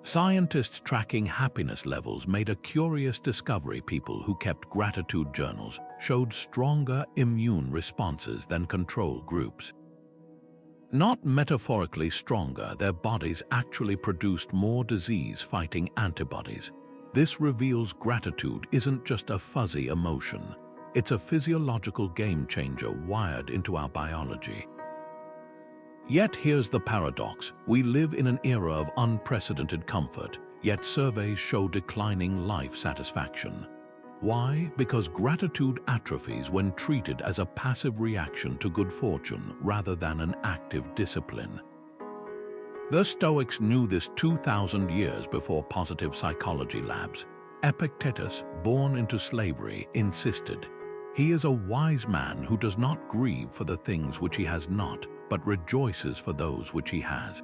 Scientists tracking happiness levels made a curious discovery. People who kept gratitude journals showed stronger immune responses than control groups. Not metaphorically stronger, their bodies actually produced more disease-fighting antibodies. This reveals gratitude isn't just a fuzzy emotion. It's a physiological game-changer wired into our biology. Yet here's the paradox: we live in an era of unprecedented comfort, yet surveys show declining life satisfaction. Why? Because gratitude atrophies when treated as a passive reaction to good fortune rather than an active discipline. The Stoics knew this 2,000 years before positive psychology labs. Epictetus, born into slavery, insisted, "He is a wise man who does not grieve for the things which he has not, but rejoices for those which he has."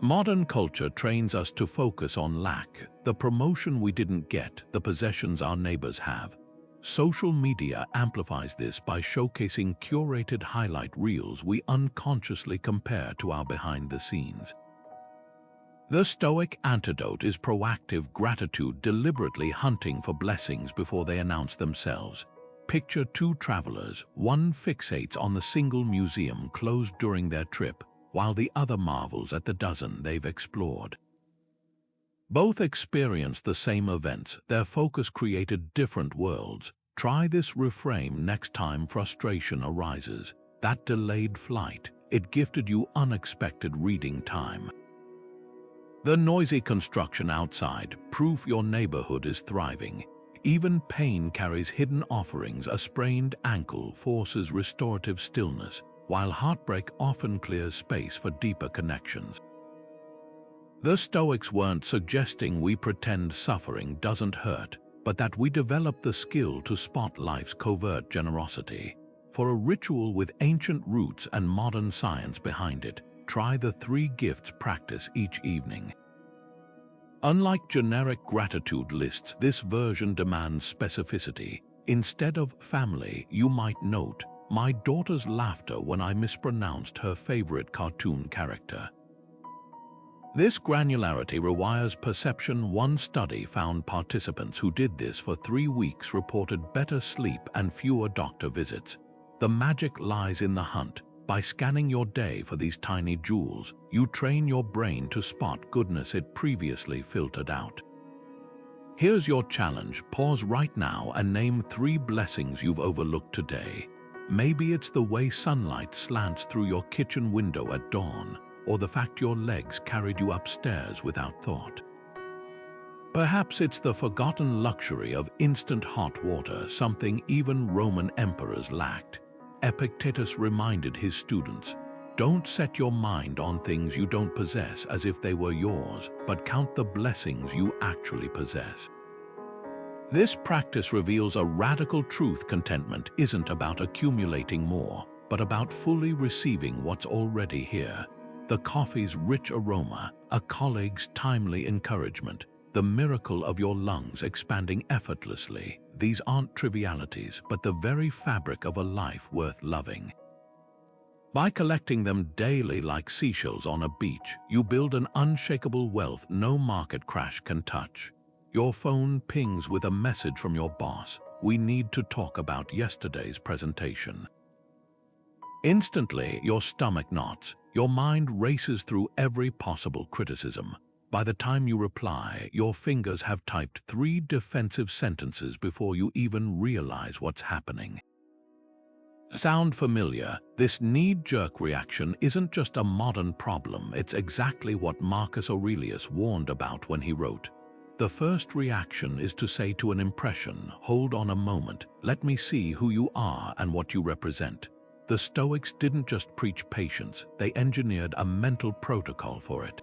Modern culture trains us to focus on lack, the promotion we didn't get, the possessions our neighbors have. Social media amplifies this by showcasing curated highlight reels we unconsciously compare to our behind the scenes. The Stoic antidote is proactive gratitude, deliberately hunting for blessings before they announce themselves. Picture 2 travelers. One fixates on the single museum closed during their trip, while the other marvels at the dozen they've explored. Both experienced the same events, their focus created different worlds. Try this reframe next time frustration arises. That delayed flight, it gifted you unexpected reading time. The noisy construction outside, proof your neighborhood is thriving. Even pain carries hidden offerings. A sprained ankle forces restorative stillness, while heartbreak often clears space for deeper connections. The Stoics weren't suggesting we pretend suffering doesn't hurt, but that we develop the skill to spot life's covert generosity. For a ritual with ancient roots and modern science behind it, try the 3 gifts practice each evening. Unlike generic gratitude lists, this version demands specificity. Instead of family, you might note, "My daughter's laughter when I mispronounced her favorite cartoon character." This granularity rewires perception. One study found participants who did this for 3 weeks reported better sleep and fewer doctor visits. The magic lies in the hunt. By scanning your day for these tiny jewels, you train your brain to spot goodness it previously filtered out. Here's your challenge: pause right now and name 3 blessings you've overlooked today. Maybe it's the way sunlight slants through your kitchen window at dawn, or the fact your legs carried you upstairs without thought. Perhaps it's the forgotten luxury of instant hot water, something even Roman emperors lacked. Epictetus reminded his students, "Don't set your mind on things you don't possess as if they were yours, but count the blessings you actually possess." This practice reveals a radical truth: contentment isn't about accumulating more, but about fully receiving what's already here. The coffee's rich aroma, a colleague's timely encouragement, the miracle of your lungs expanding effortlessly. These aren't trivialities, but the very fabric of a life worth loving. By collecting them daily like seashells on a beach, you build an unshakable wealth no market crash can touch. Your phone pings with a message from your boss. We need to talk about yesterday's presentation. Instantly, your stomach knots. Your mind races through every possible criticism. By the time you reply, your fingers have typed 3 defensive sentences before you even realize what's happening. Sound familiar? This knee-jerk reaction isn't just a modern problem, it's exactly what Marcus Aurelius warned about when he wrote, "The first reaction is to say to an impression, hold on a moment, let me see who you are and what you represent." The Stoics didn't just preach patience, they engineered a mental protocol for it.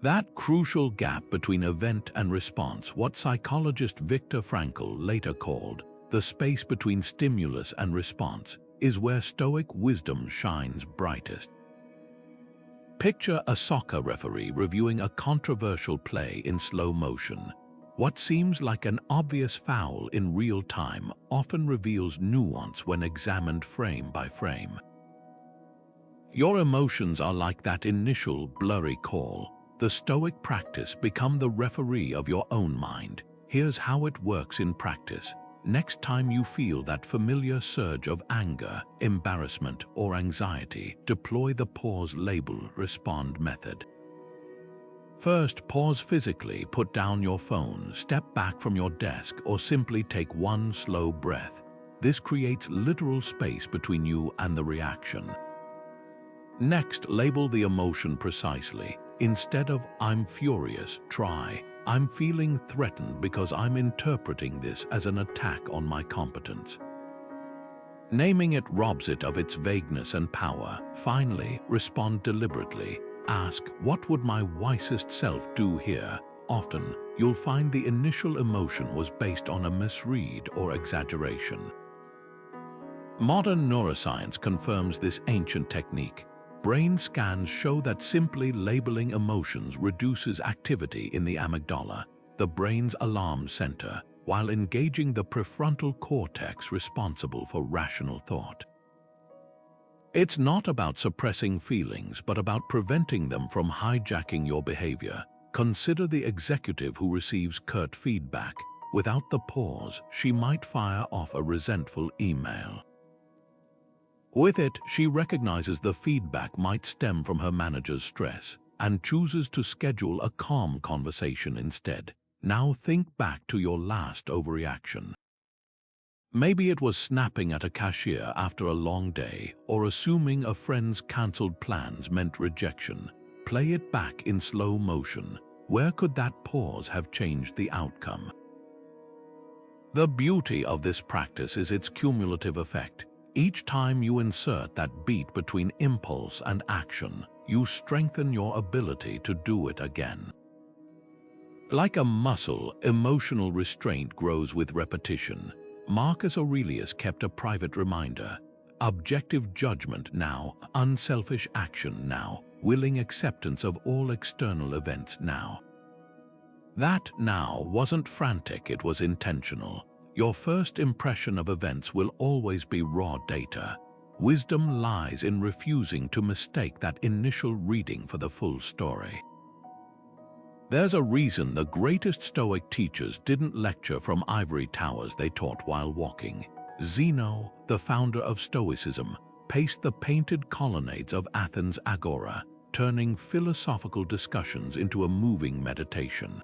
That crucial gap between event and response, what psychologist Viktor Frankl later called the space between stimulus and response, is where Stoic wisdom shines brightest. Picture a soccer referee reviewing a controversial play in slow motion. What seems like an obvious foul in real time often reveals nuance when examined frame by frame. Your emotions are like that initial blurry call. The Stoic practice become the referee of your own mind. Here's how it works in practice. Next time you feel that familiar surge of anger, embarrassment, or anxiety, deploy the pause label respond method. First, pause physically, put down your phone, step back from your desk, or simply take one slow breath. This creates literal space between you and the reaction. Next, label the emotion precisely. Instead of "I'm furious," try "I'm feeling threatened because I'm interpreting this as an attack on my competence." Naming it robs it of its vagueness and power. Finally, respond deliberately. Ask, what would my wisest self do here? Often, you'll find the initial emotion was based on a misread or exaggeration. Modern neuroscience confirms this ancient technique. Brain scans show that simply labeling emotions reduces activity in the amygdala, the brain's alarm center, while engaging the prefrontal cortex responsible for rational thought. It's not about suppressing feelings, but about preventing them from hijacking your behavior. Consider the executive who receives curt feedback. Without the pause, she might fire off a resentful email. With it, she recognizes the feedback might stem from her manager's stress and chooses to schedule a calm conversation instead. Now think back to your last overreaction. Maybe it was snapping at a cashier after a long day, or assuming a friend's cancelled plans meant rejection. Play it back in slow motion. Where could that pause have changed the outcome? The beauty of this practice is its cumulative effect. Each time you insert that beat between impulse and action, you strengthen your ability to do it again. Like a muscle, emotional restraint grows with repetition. Marcus Aurelius kept a private reminder. Objective judgment now, unselfish action now, willing acceptance of all external events now. That now wasn't frantic, it was intentional. Your first impression of events will always be raw data. Wisdom lies in refusing to mistake that initial reading for the full story. There's a reason the greatest Stoic teachers didn't lecture from ivory towers they taught while walking. Zeno, the founder of Stoicism, paced the painted colonnades of Athens' Agora, turning philosophical discussions into a moving meditation.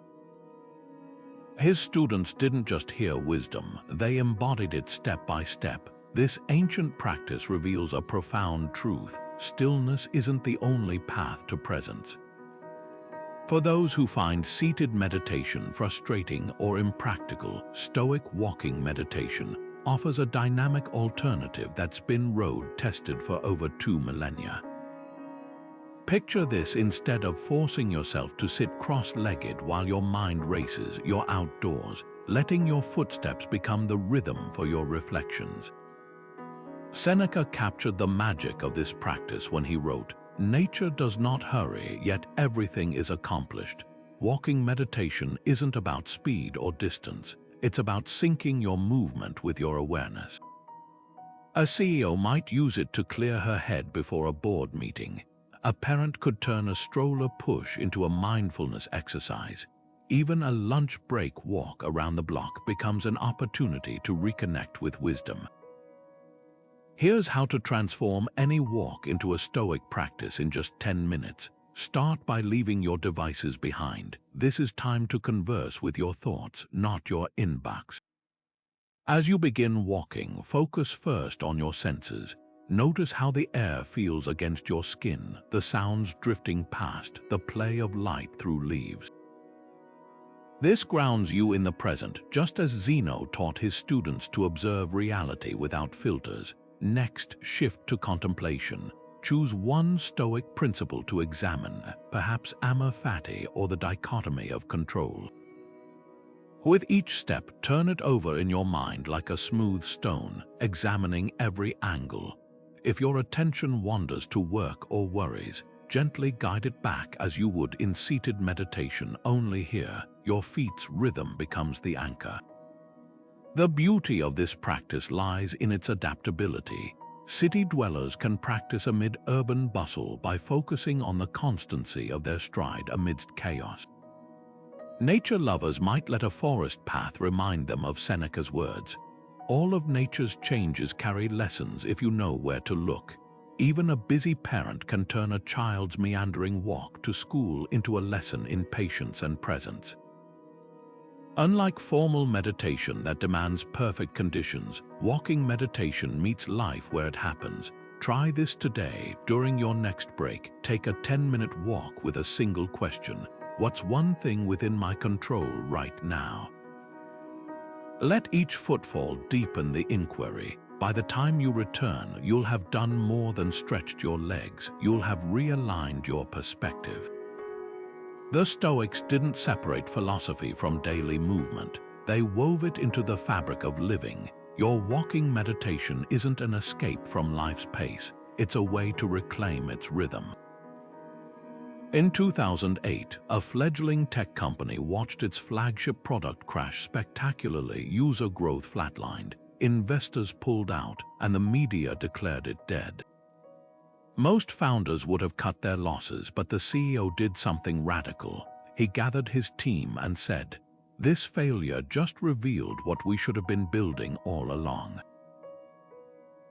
His students didn't just hear wisdom, they embodied it step by step. This ancient practice reveals a profound truth. Stillness isn't the only path to presence. For those who find seated meditation frustrating or impractical, Stoic walking meditation offers a dynamic alternative that's been road-tested for over 2 millennia. Picture this: instead of forcing yourself to sit cross-legged while your mind races, you're outdoors, letting your footsteps become the rhythm for your reflections. Seneca captured the magic of this practice when he wrote, "Nature does not hurry, yet everything is accomplished." Walking meditation isn't about speed or distance, it's about syncing your movement with your awareness. A CEO might use it to clear her head before a board meeting. A parent could turn a stroller push into a mindfulness exercise. Even a lunch break walk around the block becomes an opportunity to reconnect with wisdom. Here's how to transform any walk into a Stoic practice in just 10 minutes. Start by leaving your devices behind. This is time to converse with your thoughts, not your inbox. As you begin walking, focus first on your senses. Notice how the air feels against your skin, the sounds drifting past, the play of light through leaves. This grounds you in the present, just as Zeno taught his students to observe reality without filters. Next, shift to contemplation. Choose one Stoic principle to examine, perhaps Amor Fati or the Dichotomy of Control. With each step, turn it over in your mind like a smooth stone, examining every angle. If your attention wanders to work or worries, gently guide it back as you would in seated meditation. Only here, your feet's rhythm becomes the anchor. The beauty of this practice lies in its adaptability. City dwellers can practice amid urban bustle by focusing on the constancy of their stride amidst chaos. Nature lovers might let a forest path remind them of Seneca's words. All of nature's changes carry lessons if you know where to look. Even a busy parent can turn a child's meandering walk to school into a lesson in patience and presence. Unlike formal meditation that demands perfect conditions, walking meditation meets life where it happens. Try this today. During your next break, take a 10-minute walk with a single question. What's one thing within my control right now? Let each footfall deepen the inquiry. By the time you return, you'll have done more than stretched your legs. You'll have realigned your perspective. The Stoics didn't separate philosophy from daily movement. They wove it into the fabric of living. Your walking meditation isn't an escape from life's pace. It's a way to reclaim its rhythm. In 2008, a fledgling tech company watched its flagship product crash spectacularly. User growth flatlined, investors pulled out, and the media declared it dead. Most founders would have cut their losses, but the CEO did something radical. He gathered his team and said, "This failure just revealed what we should have been building all along."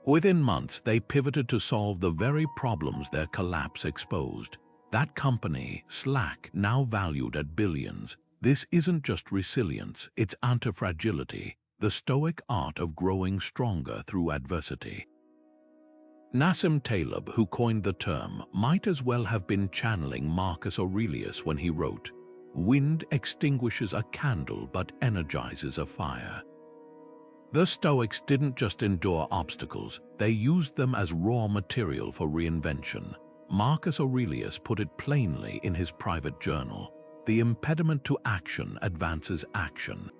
Within months, they pivoted to solve the very problems their collapse exposed. That company, Slack, now valued at billions. This isn't just resilience, it's antifragility, the Stoic art of growing stronger through adversity. Nassim Taleb, who coined the term, might as well have been channeling Marcus Aurelius when he wrote, "Wind extinguishes a candle but energizes a fire." The Stoics didn't just endure obstacles, they used them as raw material for reinvention. Marcus Aurelius put it plainly in his private journal, "The impediment to action advances action.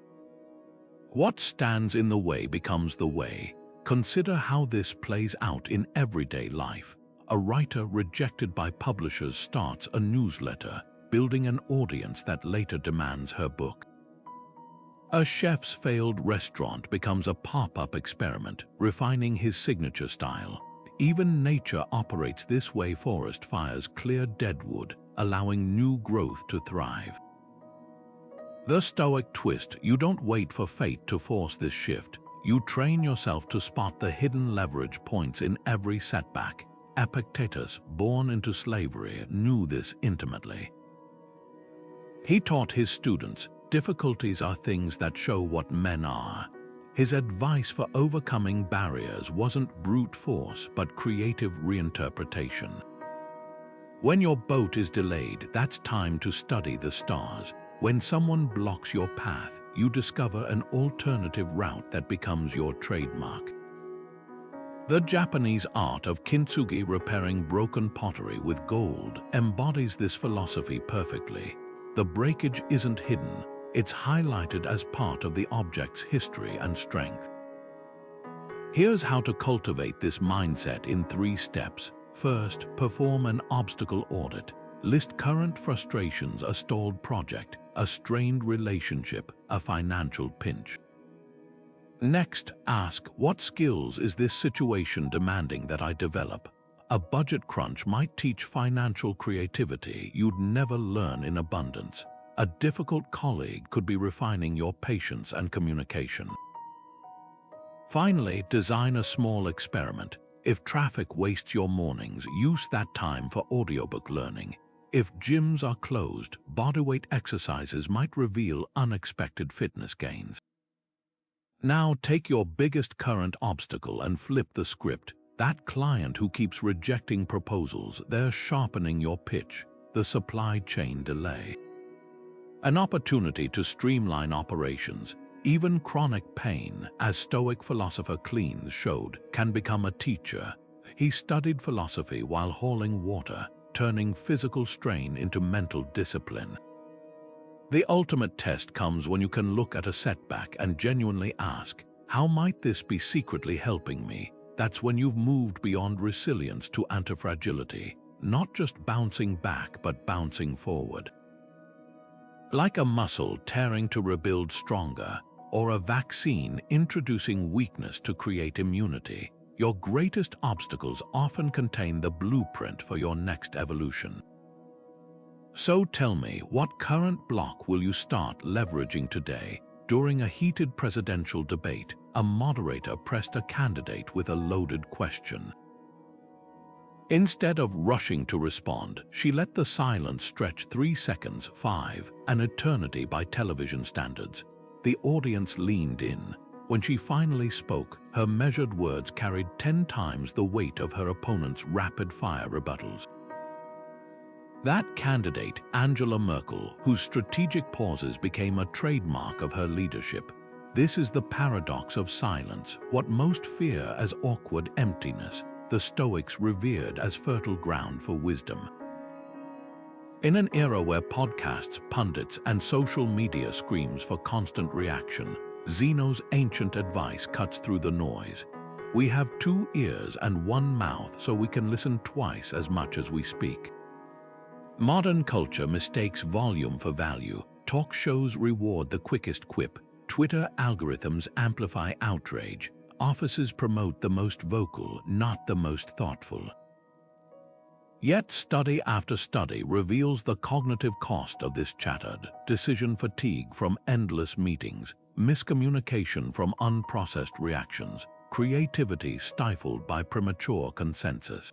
What stands in the way becomes the way." Consider how this plays out in everyday life. A writer rejected by publishers starts a newsletter, building an audience that later demands her book. A chef's failed restaurant becomes a pop-up experiment, refining his signature style. Even nature operates this way. Forest fires clear deadwood, allowing new growth to thrive. The Stoic twist: you don't wait for fate to force this shift. You train yourself to spot the hidden leverage points in every setback. Epictetus, born into slavery, knew this intimately. He taught his students, difficulties are things that show what men are. His advice for overcoming barriers wasn't brute force, but creative reinterpretation. When your boat is delayed, that's time to study the stars. When someone blocks your path, you discover an alternative route that becomes your trademark. The Japanese art of kintsugi, repairing broken pottery with gold, embodies this philosophy perfectly. The breakage isn't hidden, it's highlighted as part of the object's history and strength. Here's how to cultivate this mindset in 3 steps. First, perform an obstacle audit. List current frustrations: a stalled project, a strained relationship, a financial pinch. Next, ask, what skills is this situation demanding that I develop? A budget crunch might teach financial creativity you'd never learn in abundance. A difficult colleague could be refining your patience and communication. Finally, design a small experiment. If traffic wastes your mornings, use that time for audiobook learning. If gyms are closed, bodyweight exercises might reveal unexpected fitness gains. Now take your biggest current obstacle and flip the script. That client who keeps rejecting proposals, they're sharpening your pitch, the supply chain delay. An opportunity to streamline operations. Even chronic pain, as Stoic philosopher Cleans showed, can become a teacher. He studied philosophy while hauling water, turning physical strain into mental discipline. The ultimate test comes when you can look at a setback and genuinely ask, how might this be secretly helping me? That's when you've moved beyond resilience to antifragility, not just bouncing back but bouncing forward. Like a muscle tearing to rebuild stronger, or a vaccine introducing weakness to create immunity, your greatest obstacles often contain the blueprint for your next evolution. So tell me, what current block will you start leveraging today? During a heated presidential debate, a moderator pressed a candidate with a loaded question. Instead of rushing to respond, she let the silence stretch 3 seconds, 5, an eternity by television standards. The audience leaned in. When she finally spoke, her measured words carried 10 times the weight of her opponent's rapid-fire rebuttals. That candidate, Angela Merkel, whose strategic pauses became a trademark of her leadership. This is the paradox of silence, what most fear as awkward emptiness, the Stoics revered as fertile ground for wisdom. In an era where podcasts, pundits, and social media screams for constant reaction, Zeno's ancient advice cuts through the noise. We have 2 ears and 1 mouth so we can listen twice as much as we speak. Modern culture mistakes volume for value. Talk shows reward the quickest quip. Twitter algorithms amplify outrage. Offices promote the most vocal, not the most thoughtful. Yet study after study reveals the cognitive cost of this chattered, decision fatigue from endless meetings, miscommunication from unprocessed reactions, creativity stifled by premature consensus.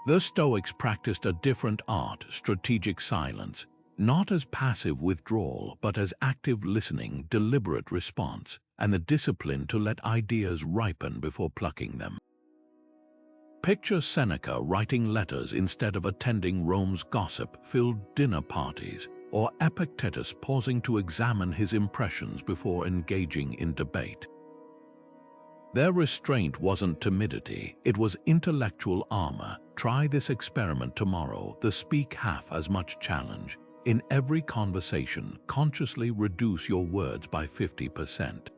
The Stoics practiced a different art, strategic silence, not as passive withdrawal but as active listening, deliberate response, and the discipline to let ideas ripen before plucking them. Picture Seneca writing letters instead of attending Rome's gossip-filled dinner parties, or Epictetus pausing to examine his impressions before engaging in debate. Their restraint wasn't timidity, it was intellectual armor. Try this experiment tomorrow, the speak half as much challenge. In every conversation, consciously reduce your words by 50%.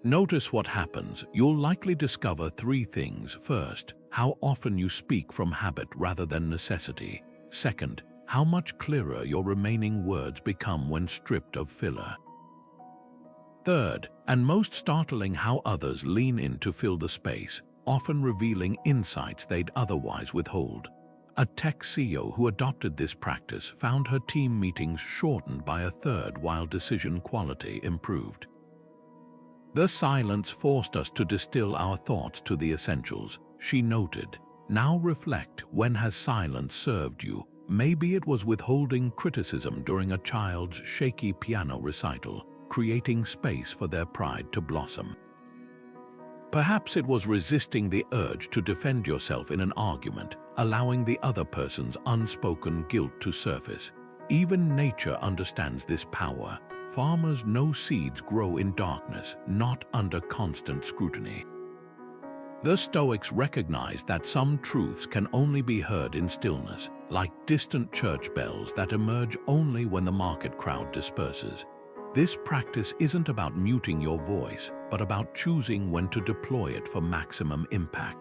Notice what happens. You'll likely discover 3 things. First, how often you speak from habit rather than necessity. Second, how much clearer your remaining words become when stripped of filler. Third, and most startling, how others lean in to fill the space, often revealing insights they'd otherwise withhold. A tech CEO who adopted this practice found her team meetings shortened by 1/3 while decision quality improved. The silence forced us to distill our thoughts to the essentials, she noted. Now reflect, when has silence served you? Maybe it was withholding criticism during a child's shaky piano recital, creating space for their pride to blossom. Perhaps it was resisting the urge to defend yourself in an argument, allowing the other person's unspoken guilt to surface. Even nature understands this power. Farmers know seeds grow in darkness, not under constant scrutiny. The Stoics recognized that some truths can only be heard in stillness, like distant church bells that emerge only when the market crowd disperses. This practice isn't about muting your voice, but about choosing when to deploy it for maximum impact.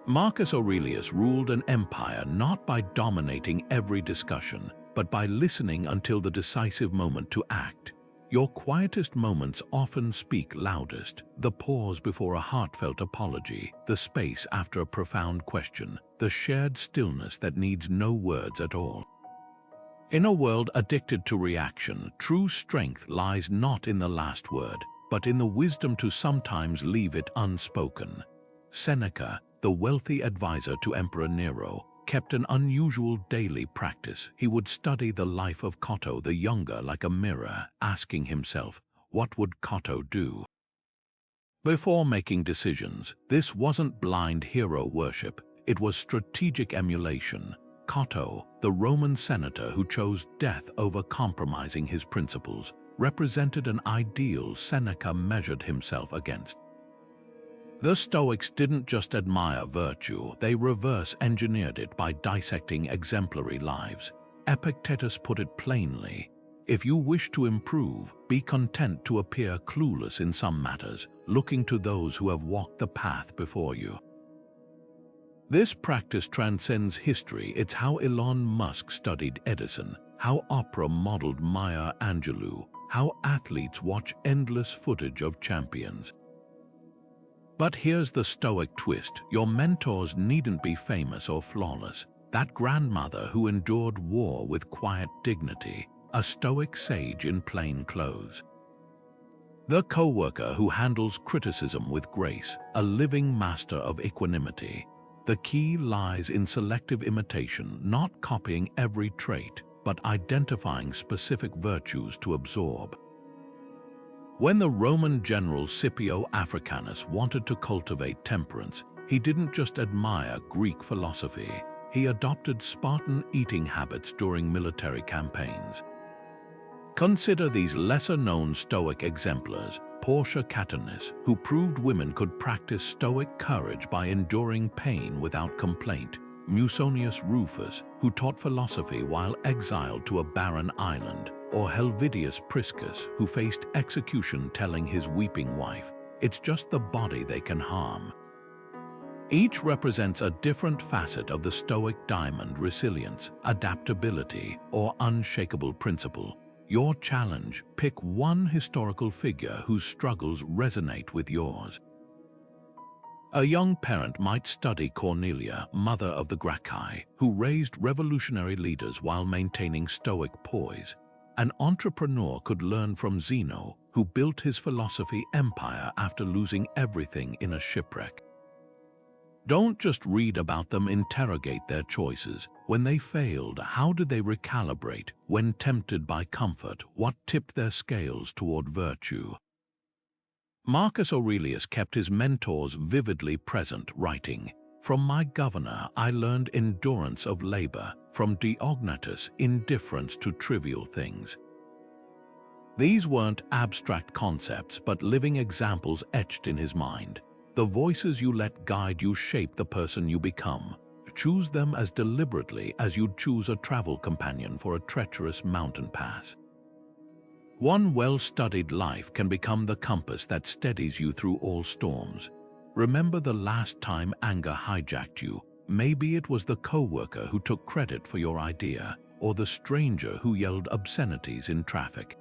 Marcus Aurelius ruled an empire not by dominating every discussion, but by listening until the decisive moment to act. Your quietest moments often speak loudest. The pause before a heartfelt apology, the space after a profound question, the shared stillness that needs no words at all. In a world addicted to reaction, true strength lies not in the last word, but in the wisdom to sometimes leave it unspoken. Seneca, the wealthy advisor to Emperor Nero, kept an unusual daily practice. He would study the life of Cotto the Younger like a mirror, asking himself, what would Cotto do? Before making decisions, this wasn't blind hero worship, it was strategic emulation. Cotto, the Roman senator who chose death over compromising his principles, represented an ideal Seneca measured himself against. The Stoics didn't just admire virtue, they reverse-engineered it by dissecting exemplary lives. Epictetus put it plainly, if you wish to improve, be content to appear clueless in some matters, looking to those who have walked the path before you. This practice transcends history. It's how Elon Musk studied Edison, how opera modeled Maya Angelou, how athletes watch endless footage of champions. But here's the Stoic twist. Your mentors needn't be famous or flawless. That grandmother who endured war with quiet dignity, a Stoic sage in plain clothes. The co-worker who handles criticism with grace, a living master of equanimity. The key lies in selective imitation, not copying every trait, but identifying specific virtues to absorb. When the Roman general Scipio Africanus wanted to cultivate temperance, he didn't just admire Greek philosophy, he adopted Spartan eating habits during military campaigns. Consider these lesser-known Stoic exemplars, Portia Catanis, who proved women could practice Stoic courage by enduring pain without complaint, Musonius Rufus, who taught philosophy while exiled to a barren island, or Helvidius Priscus, who faced execution telling his weeping wife, "It's just the body they can harm." Each represents a different facet of the Stoic diamond: resilience, adaptability, or unshakable principle. Your challenge: pick one historical figure whose struggles resonate with yours. A young parent might study Cornelia, mother of the Gracchi, who raised revolutionary leaders while maintaining Stoic poise. An entrepreneur could learn from Zeno, who built his philosophy empire after losing everything in a shipwreck. Don't just read about them, interrogate their choices. When they failed, how did they recalibrate? When tempted by comfort, what tipped their scales toward virtue? Marcus Aurelius kept his mentors vividly present, writing, "From my governor I learned endurance of labor, from Diognetus indifference to trivial things." These weren't abstract concepts, but living examples etched in his mind. The voices you let guide you shape the person you become. Choose them as deliberately as you'd choose a travel companion for a treacherous mountain pass. One well-studied life can become the compass that steadies you through all storms. Remember the last time anger hijacked you. Maybe it was the coworker who took credit for your idea, or the stranger who yelled obscenities in traffic.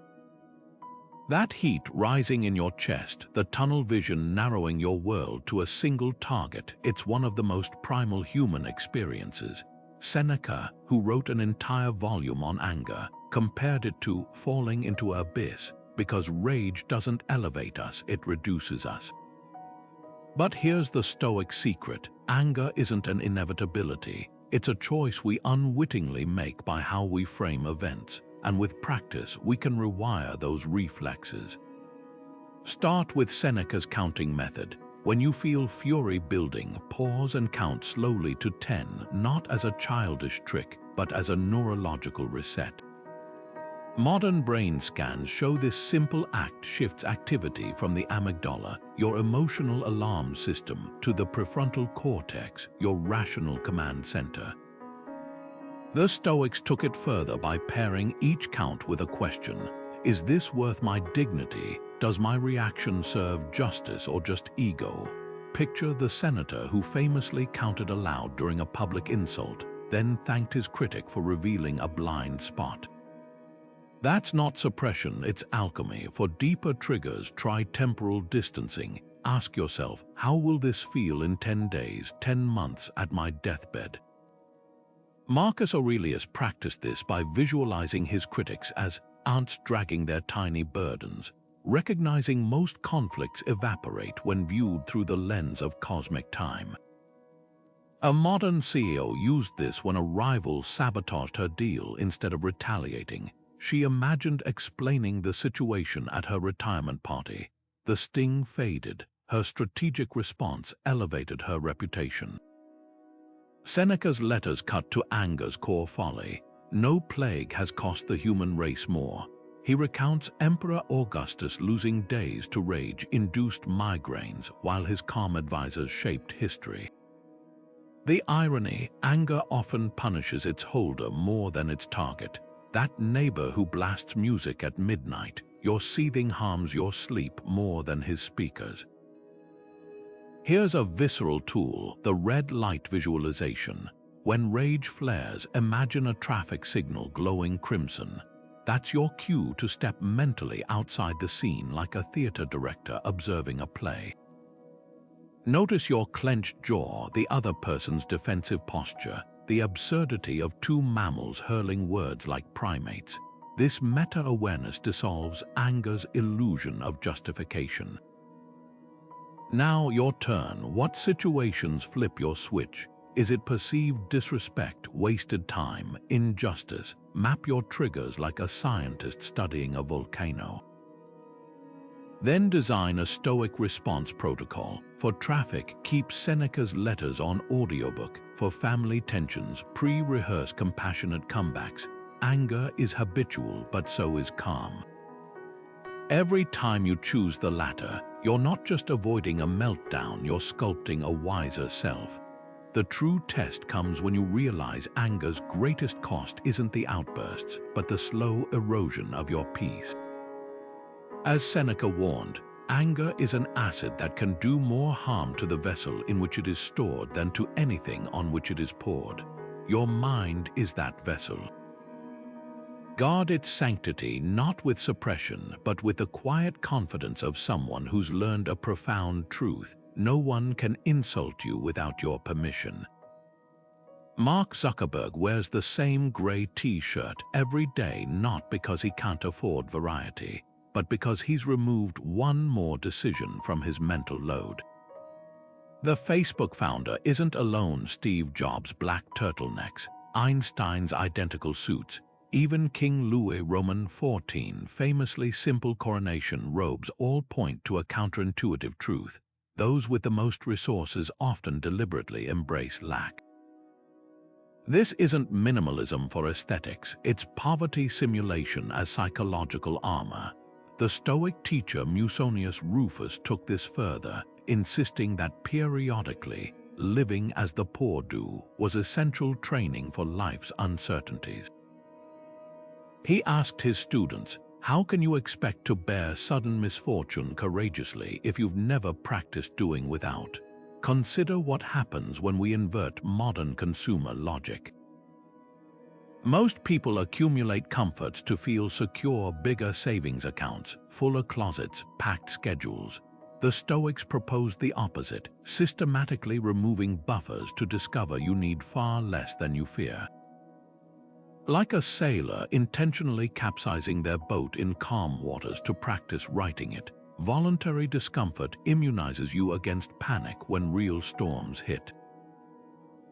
That heat rising in your chest, the tunnel vision narrowing your world to a single target, it's one of the most primal human experiences. Seneca, who wrote an entire volume on anger, compared it to falling into an abyss, because rage doesn't elevate us, it reduces us. But here's the Stoic secret: anger isn't an inevitability, it's a choice we unwittingly make by how we frame events, and with practice we can rewire those reflexes. Start with Seneca's counting method. When you feel fury building, pause and count slowly to 10, not as a childish trick, but as a neurological reset. Modern brain scans show this simple act shifts activity from the amygdala, your emotional alarm system, to the prefrontal cortex, your rational command center. The Stoics took it further by pairing each count with a question. Is this worth my dignity? Does my reaction serve justice or just ego? Picture the senator who famously counted aloud during a public insult, then thanked his critic for revealing a blind spot. That's not suppression, it's alchemy. For deeper triggers, try temporal distancing. Ask yourself, how will this feel in 10 days, 10 months at my deathbed? Marcus Aurelius practiced this by visualizing his critics as ants dragging their tiny burdens, recognizing most conflicts evaporate when viewed through the lens of cosmic time. A modern CEO used this when a rival sabotaged her deal. Instead of retaliating, she imagined explaining the situation at her retirement party. The sting faded. Her strategic response elevated her reputation. Seneca's letters cut to anger's core folly. No plague has cost the human race more. He recounts Emperor Augustus losing days to rage-induced migraines while his calm advisors shaped history. The irony, anger often punishes its holder more than its target. That neighbor who blasts music at midnight, your seething harms your sleep more than his speakers. Here's a visceral tool, the red light visualization. When rage flares, imagine a traffic signal glowing crimson. That's your cue to step mentally outside the scene like a theater director observing a play. Notice your clenched jaw, the other person's defensive posture, the absurdity of two mammals hurling words like primates. This meta-awareness dissolves anger's illusion of justification. Now your turn. What situations flip your switch? Is it perceived disrespect, wasted time, injustice? Map your triggers like a scientist studying a volcano. Then design a Stoic response protocol. For traffic, keep Seneca's letters on audiobook. For family tensions, pre-rehearse compassionate comebacks. Anger is habitual, but so is calm. Every time you choose the latter, you're not just avoiding a meltdown, you're sculpting a wiser self. The true test comes when you realize anger's greatest cost isn't the outbursts, but the slow erosion of your peace. As Seneca warned, anger is an acid that can do more harm to the vessel in which it is stored than to anything on which it is poured. Your mind is that vessel. Guard its sanctity not with suppression, but with the quiet confidence of someone who's learned a profound truth. No one can insult you without your permission. Mark Zuckerberg wears the same gray t-shirt every day, not because he can't afford variety, but because he's removed one more decision from his mental load. The Facebook founder isn't alone. Steve Jobs' black turtlenecks, Einstein's identical suits, even King Louis Roman XIV famously simple coronation robes all point to a counterintuitive truth. Those with the most resources often deliberately embrace lack. This isn't minimalism for aesthetics, it's poverty simulation as psychological armor. The Stoic teacher Musonius Rufus took this further, insisting that periodically, living as the poor do was essential training for life's uncertainties. He asked his students, how can you expect to bear sudden misfortune courageously if you've never practiced doing without? Consider what happens when we invert modern consumer logic. Most people accumulate comforts to feel secure, bigger savings accounts, fuller closets, packed schedules. The Stoics proposed the opposite, systematically removing buffers to discover you need far less than you fear. Like a sailor intentionally capsizing their boat in calm waters to practice righting it, voluntary discomfort immunizes you against panic when real storms hit.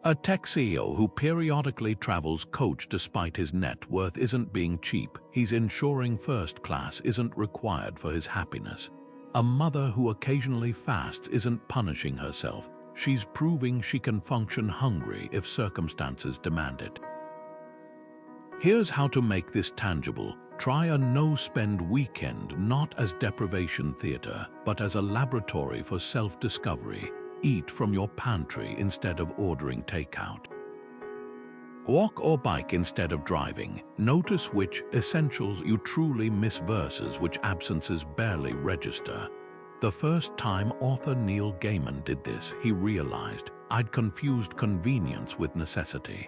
A tech CEO who periodically travels coach despite his net worth isn't being cheap, he's ensuring first class isn't required for his happiness. A mother who occasionally fasts isn't punishing herself, she's proving she can function hungry if circumstances demand it. Here's how to make this tangible. Try a no-spend weekend not as deprivation theater, but as a laboratory for self-discovery. Eat from your pantry instead of ordering takeout. Walk or bike instead of driving. Notice which essentials you truly miss versus which absences barely register. The first time author Neil Gaiman did this, he realized, I'd confused convenience with necessity.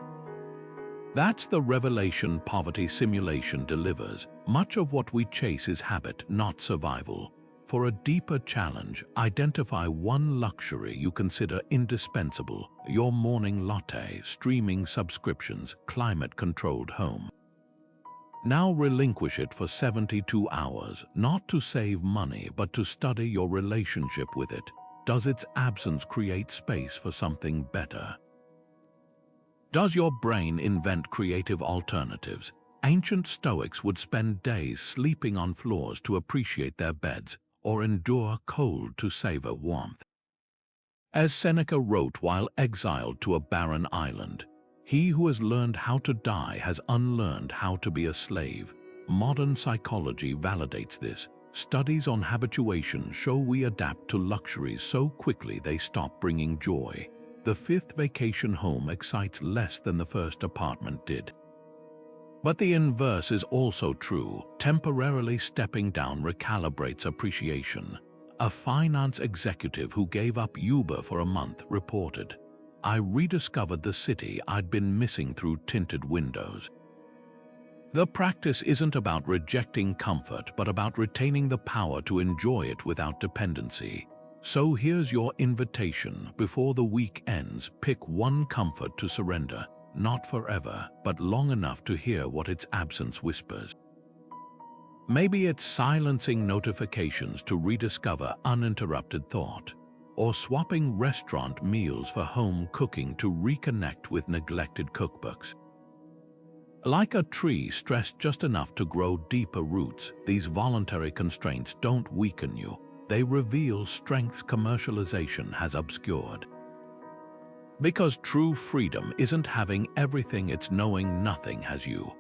That's the revelation poverty simulation delivers. Much of what we chase is habit, not survival. For a deeper challenge, identify one luxury you consider indispensable: your morning latte, streaming subscriptions, climate-controlled home. Now relinquish it for 72 hours, not to save money, but to study your relationship with it. Does its absence create space for something better? Does your brain invent creative alternatives? Ancient Stoics would spend days sleeping on floors to appreciate their beds, or endure cold to savor warmth. As Seneca wrote while exiled to a barren island, "He who has learned how to die has unlearned how to be a slave." Modern psychology validates this. Studies on habituation show we adapt to luxuries so quickly they stop bringing joy. The fifth vacation home excites less than the first apartment did. But the inverse is also true. Temporarily stepping down recalibrates appreciation. A finance executive who gave up Uber for a month reported, "I rediscovered the city I'd been missing through tinted windows." The practice isn't about rejecting comfort, but about retaining the power to enjoy it without dependency. So here's your invitation. Before the week ends, pick one comfort to surrender, not forever, but long enough to hear what its absence whispers. Maybe it's silencing notifications to rediscover uninterrupted thought, or swapping restaurant meals for home cooking to reconnect with neglected cookbooks. Like a tree stressed just enough to grow deeper roots, these voluntary constraints don't weaken you. They reveal strengths commercialization has obscured. Because true freedom isn't having everything, it's knowing nothing has you.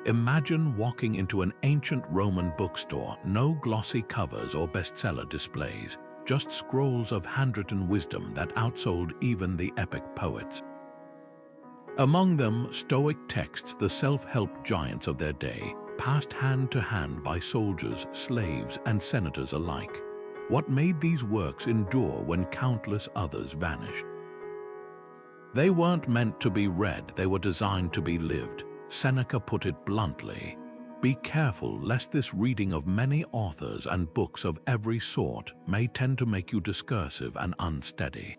Imagine walking into an ancient Roman bookstore, no glossy covers or bestseller displays, just scrolls of handwritten wisdom that outsold even the epic poets. Among them, Stoic texts, the self-help giants of their day, passed hand to hand by soldiers, slaves, and senators alike. What made these works endure when countless others vanished? They weren't meant to be read, they were designed to be lived. Seneca put it bluntly, "Be careful lest this reading of many authors and books of every sort may tend to make you discursive and unsteady.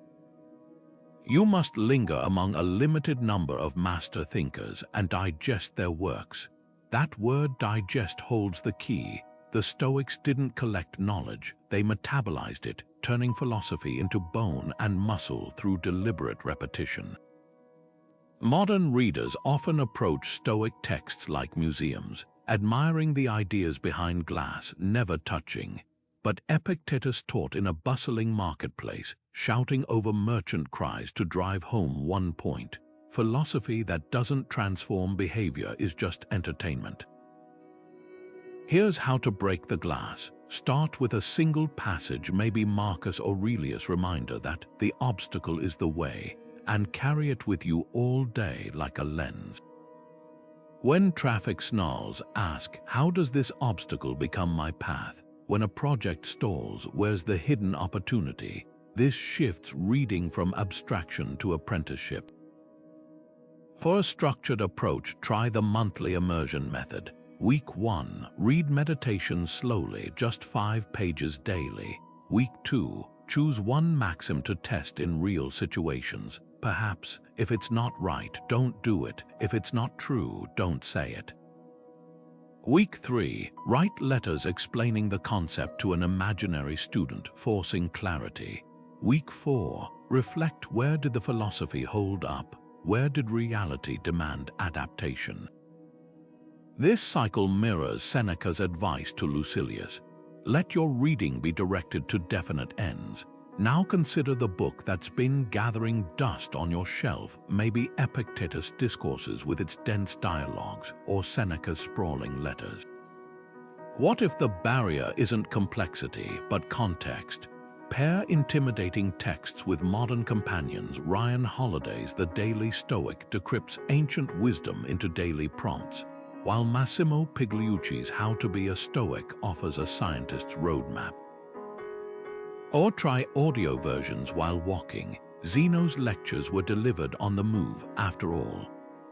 You must linger among a limited number of master thinkers and digest their works." That word digest holds the key. The Stoics didn't collect knowledge, they metabolized it, turning philosophy into bone and muscle through deliberate repetition. Modern readers often approach Stoic texts like museums, admiring the ideas behind glass, never touching. But Epictetus taught in a bustling marketplace, shouting over merchant cries to drive home one point: philosophy that doesn't transform behavior is just entertainment. Here's how to break the glass. Start with a single passage, maybe Marcus Aurelius' reminder that the obstacle is the way, and carry it with you all day like a lens. When traffic snarls, ask, how does this obstacle become my path? When a project stalls, where's the hidden opportunity? This shifts reading from abstraction to apprenticeship. For a structured approach, try the monthly immersion method. Week 1, read meditation slowly, just 5 pages daily. Week 2, choose one maxim to test in real situations. Perhaps, if it's not right, don't do it. If it's not true, don't say it. Week 3, write letters explaining the concept to an imaginary student, forcing clarity. Week 4, reflect, where did the philosophy hold up? Where did reality demand adaptation? This cycle mirrors Seneca's advice to Lucilius. Let your reading be directed to definite ends. Now consider the book that's been gathering dust on your shelf, maybe Epictetus' discourses with its dense dialogues, or Seneca's sprawling letters. What if the barrier isn't complexity, but context? Pair intimidating texts with modern companions. Ryan Holiday's The Daily Stoic decrypts ancient wisdom into daily prompts, while Massimo Pigliucci's How to Be a Stoic offers a scientist's roadmap. Or try audio versions while walking. Zeno's lectures were delivered on the move, after all.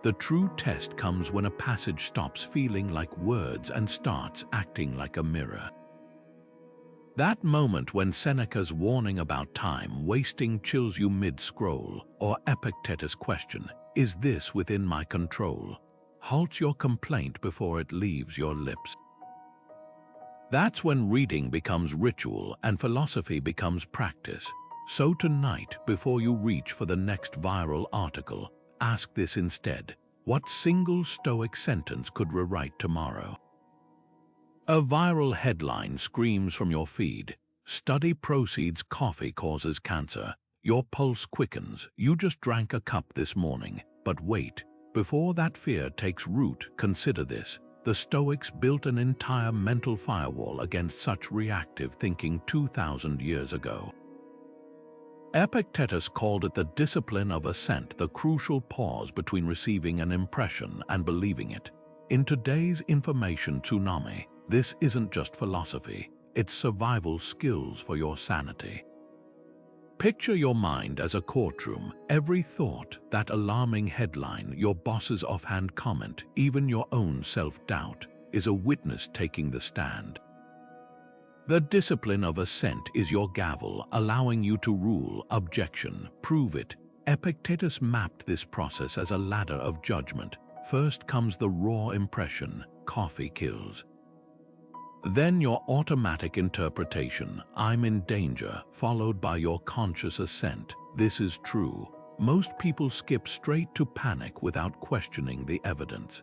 The true test comes when a passage stops feeling like words and starts acting like a mirror. That moment when Seneca's warning about time wasting chills you mid-scroll, or Epictetus' question, "Is this within my control?" halts your complaint before it leaves your lips. That's when reading becomes ritual and philosophy becomes practice. So tonight, before you reach for the next viral article, ask this instead: what single Stoic sentence could rewrite tomorrow? A viral headline screams from your feed: "Study proceeds coffee causes cancer." Your pulse quickens. You just drank a cup this morning. But wait, before that fear takes root, consider this. The Stoics built an entire mental firewall against such reactive thinking 2,000 years ago. Epictetus called it the discipline of assent, the crucial pause between receiving an impression and believing it. In today's information tsunami, this isn't just philosophy, it's survival skills for your sanity. Picture your mind as a courtroom. Every thought, that alarming headline, your boss's offhand comment, even your own self-doubt, is a witness taking the stand. The discipline of assent is your gavel, allowing you to rule. Objection, prove it. Epictetus mapped this process as a ladder of judgment. First comes the raw impression: coffee kills. Then your automatic interpretation: I'm in danger, followed by your conscious assent: this is true. Most people skip straight to panic without questioning the evidence.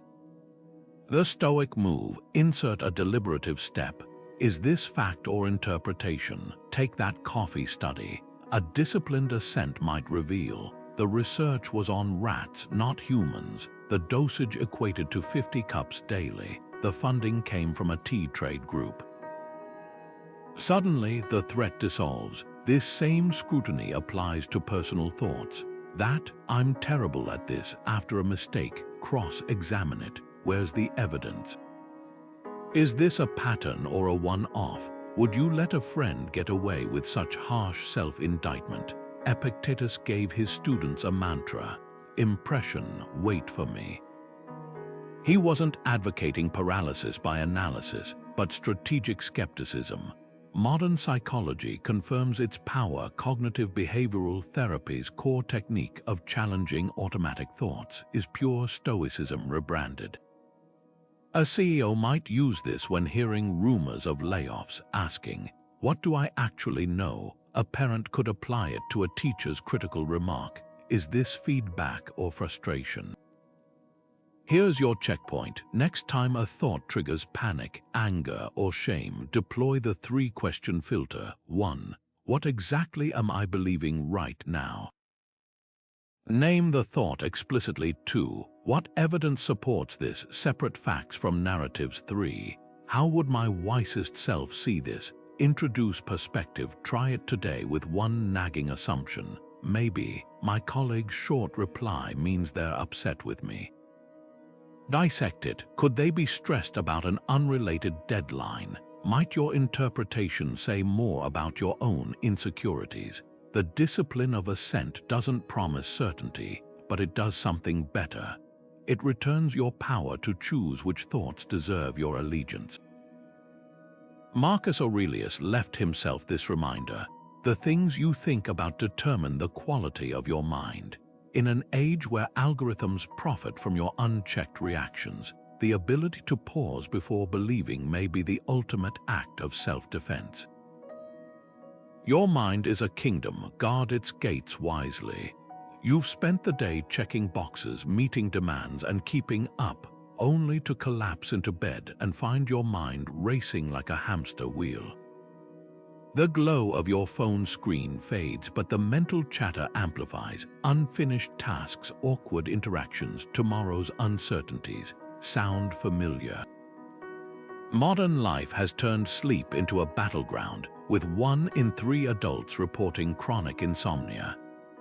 The Stoic move: insert a deliberative step. Is this fact or interpretation? Take that coffee study. A disciplined assent might reveal: the research was on rats, not humans. The dosage equated to 50 cups daily. The funding came from a tea trade group. Suddenly, the threat dissolves. This same scrutiny applies to personal thoughts. That "I'm terrible at this" after a mistake, cross-examine it. Where's the evidence? Is this a pattern or a one-off? Would you let a friend get away with such harsh self-indictment? Epictetus gave his students a mantra: impression, wait for me. He wasn't advocating paralysis by analysis, but strategic skepticism. Modern psychology confirms its power. Cognitive behavioral therapy's core technique of challenging automatic thoughts is pure Stoicism rebranded. A CEO might use this when hearing rumors of layoffs, asking, "What do I actually know?" A parent could apply it to a teacher's critical remark: "Is this feedback or frustration?" Here's your checkpoint. Next time a thought triggers panic, anger, or shame, deploy the three-question filter. 1. What exactly am I believing right now? Name the thought explicitly. 2. What evidence supports this? Separate facts from narratives. 3. How would my wisest self see this? Introduce perspective. Try it today with one nagging assumption: maybe my colleague's short reply means they're upset with me. Dissect it. Could they be stressed about an unrelated deadline? Might your interpretation say more about your own insecurities? The discipline of assent doesn't promise certainty, but it does something better. It returns your power to choose which thoughts deserve your allegiance. Marcus Aurelius left himself this reminder: the things you think about determine the quality of your mind. In an age where algorithms profit from your unchecked reactions, the ability to pause before believing may be the ultimate act of self-defense. Your mind is a kingdom. Guard its gates wisely. You've spent the day checking boxes, meeting demands, and keeping up, only to collapse into bed and find your mind racing like a hamster wheel. The glow of your phone screen fades, but the mental chatter amplifies. Unfinished tasks, awkward interactions, tomorrow's uncertainties. Sound familiar? Modern life has turned sleep into a battleground, with 1 in 3 adults reporting chronic insomnia.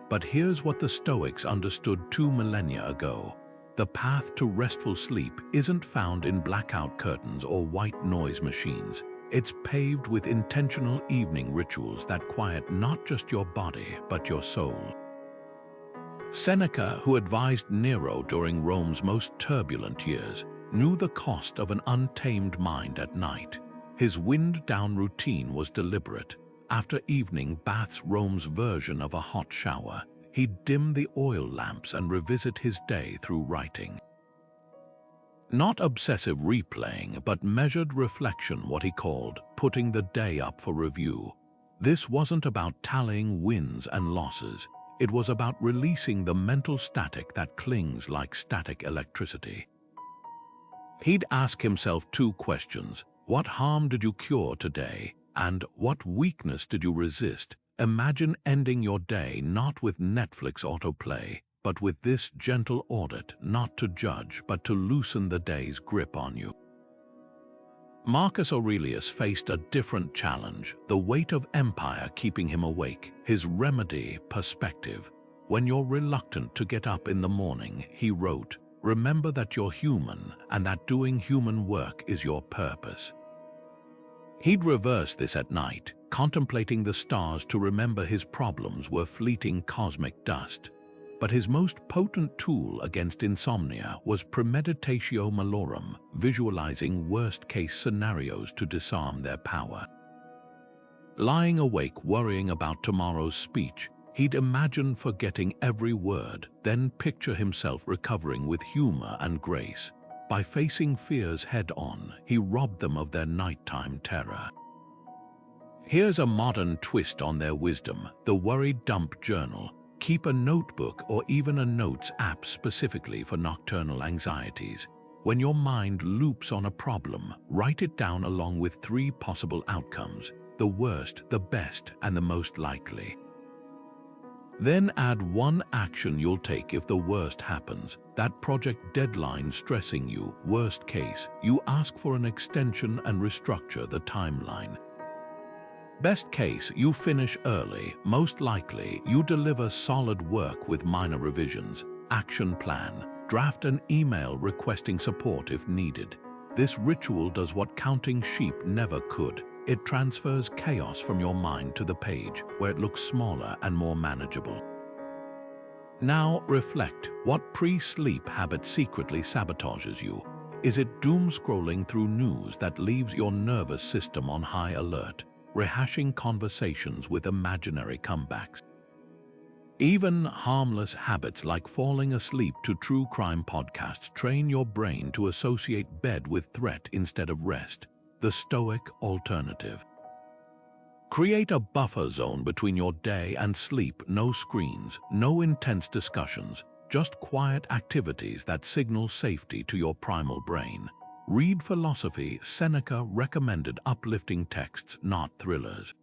But here's what the Stoics understood 2 millennia ago: the path to restful sleep isn't found in blackout curtains or white noise machines. It's paved with intentional evening rituals that quiet not just your body, but your soul. Seneca, who advised Nero during Rome's most turbulent years, knew the cost of an untamed mind at night. His wind-down routine was deliberate. After evening baths, Rome's version of a hot shower, he'd dim the oil lamps and revisit his day through writing. Not obsessive replaying, but measured reflection, what he called putting the day up for review. This wasn't about tallying wins and losses. It was about releasing the mental static that clings like static electricity. He'd ask himself two questions: what harm did you cure today? And what weakness did you resist? Imagine ending your day not with Netflix autoplay, but with this gentle audit, not to judge, but to loosen the day's grip on you. Marcus Aurelius faced a different challenge, the weight of empire keeping him awake. His remedy, perspective. When you're reluctant to get up in the morning, he wrote, remember that you're human and that doing human work is your purpose. He'd reverse this at night, contemplating the stars to remember his problems were fleeting cosmic dust. But his most potent tool against insomnia was premeditatio malorum, visualizing worst-case scenarios to disarm their power. Lying awake worrying about tomorrow's speech, he'd imagine forgetting every word, then picture himself recovering with humor and grace. By facing fears head-on, he robbed them of their nighttime terror. Here's a modern twist on their wisdom: the Worry Dump Journal. Keep a notebook or even a notes app specifically for nocturnal anxieties. When your mind loops on a problem, write it down along with 3 possible outcomes: the worst, the best, and the most likely. Then add 1 action you'll take if the worst happens. That project deadline stressing you, worst case, you ask for an extension and restructure the timeline. Best case, you finish early. Most likely, you deliver solid work with minor revisions. Action plan. Draft an email requesting support if needed. This ritual does what counting sheep never could. It transfers chaos from your mind to the page, where it looks smaller and more manageable. Now reflect. What pre-sleep habit secretly sabotages you? Is it doom scrolling through news that leaves your nervous system on high alert? Rehashing conversations with imaginary comebacks? Even harmless habits like falling asleep to true crime podcasts train your brain to associate bed with threat instead of rest. The Stoic alternative. Create a buffer zone between your day and sleep. No screens, no intense discussions, just quiet activities that signal safety to your primal brain. Read philosophy. Seneca recommended uplifting texts, not thrillers.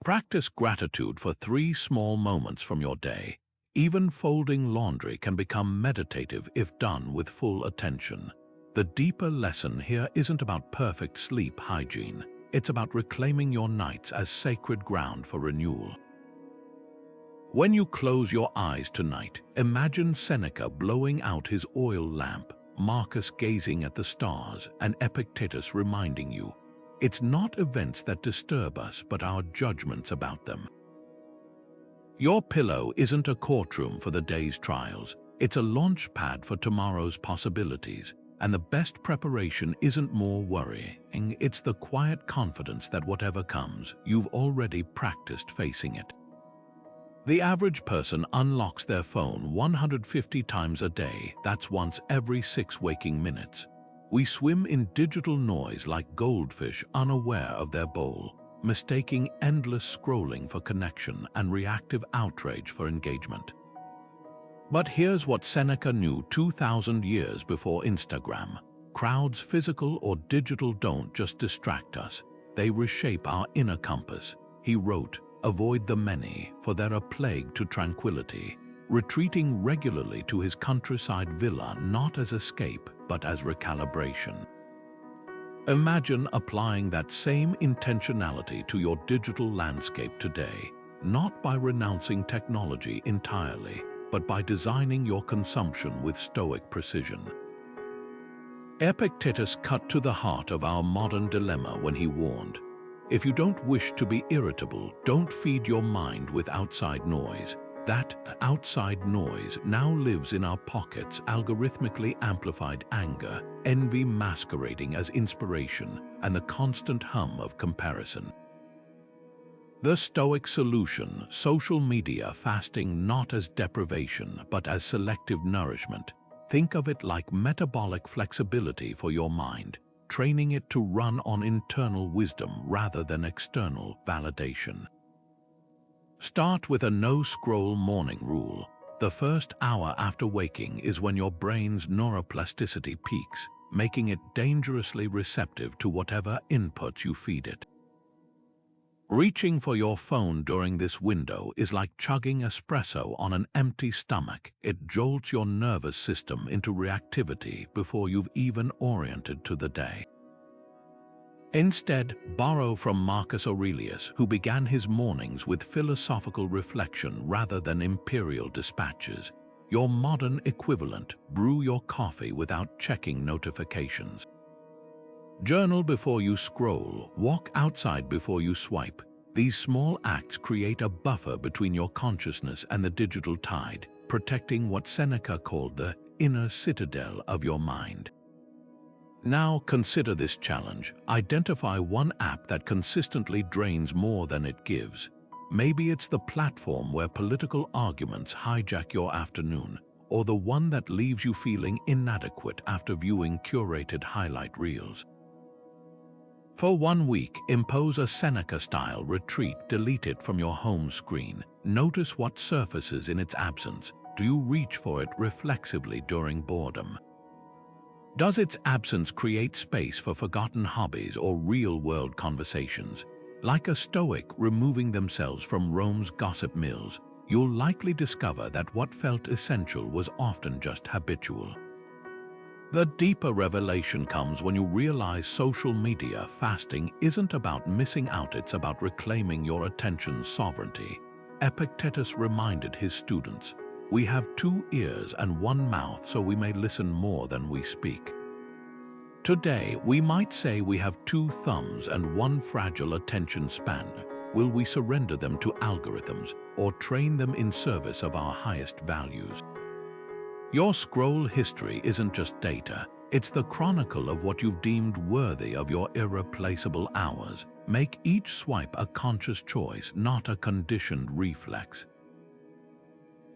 Practice gratitude for 3 small moments from your day. Even folding laundry can become meditative if done with full attention. The deeper lesson here isn't about perfect sleep hygiene. It's about reclaiming your nights as sacred ground for renewal. When you close your eyes tonight, imagine Seneca blowing out his oil lamp, Marcus gazing at the stars, and Epictetus reminding you, it's not events that disturb us, but our judgments about them. Your pillow isn't a courtroom for the day's trials. It's a launch pad for tomorrow's possibilities. And the best preparation isn't more worrying, it's the quiet confidence that whatever comes, you've already practiced facing it. The average person unlocks their phone 150 times a day. That's once every 6 waking minutes. We swim in digital noise like goldfish unaware of their bowl, mistaking endless scrolling for connection and reactive outrage for engagement. But here's what Seneca knew 2,000 years before Instagram. Crowds, physical or digital, don't just distract us. They reshape our inner compass. He wrote, avoid the many, for they're a plague to tranquility. Retreating regularly to his countryside villa not as escape, but as recalibration. Imagine applying that same intentionality to your digital landscape today, not by renouncing technology entirely, but by designing your consumption with stoic precision. Epictetus cut to the heart of our modern dilemma when he warned, if you don't wish to be irritable, don't feed your mind with outside noise. That outside noise now lives in our pockets, algorithmically amplified anger, envy masquerading as inspiration, and the constant hum of comparison. The Stoic solution: social media fasting not as deprivation but as selective nourishment. Think of it like metabolic flexibility for your mind, training it to run on internal wisdom rather than external validation. Start with a no-scroll morning rule. The first hour after waking is when your brain's neuroplasticity peaks, making it dangerously receptive to whatever inputs you feed it. Reaching for your phone during this window is like chugging espresso on an empty stomach. It jolts your nervous system into reactivity before you've even oriented to the day. Instead, borrow from Marcus Aurelius, who began his mornings with philosophical reflection rather than imperial dispatches. Your modern equivalent: brew your coffee without checking notifications. Journal before you scroll, walk outside before you swipe. These small acts create a buffer between your consciousness and the digital tide, protecting what Seneca called the inner citadel of your mind. Now consider this challenge. Identify one app that consistently drains more than it gives. Maybe it's the platform where political arguments hijack your afternoon, or the one that leaves you feeling inadequate after viewing curated highlight reels. For 1 week, impose a Seneca-style retreat. Delete it from your home screen. Notice what surfaces in its absence. Do you reach for it reflexively during boredom? Does its absence create space for forgotten hobbies or real-world conversations? Like a Stoic removing themselves from Rome's gossip mills, you'll likely discover that what felt essential was often just habitual. The deeper revelation comes when you realize social media fasting isn't about missing out, it's about reclaiming your attention's sovereignty. Epictetus reminded his students, "We have 2 ears and 1 mouth so we may listen more than we speak." Today, we might say we have 2 thumbs and 1 fragile attention span. Will we surrender them to algorithms or train them in service of our highest values? Your scroll history isn't just data, it's the chronicle of what you've deemed worthy of your irreplaceable hours. Make each swipe a conscious choice, not a conditioned reflex.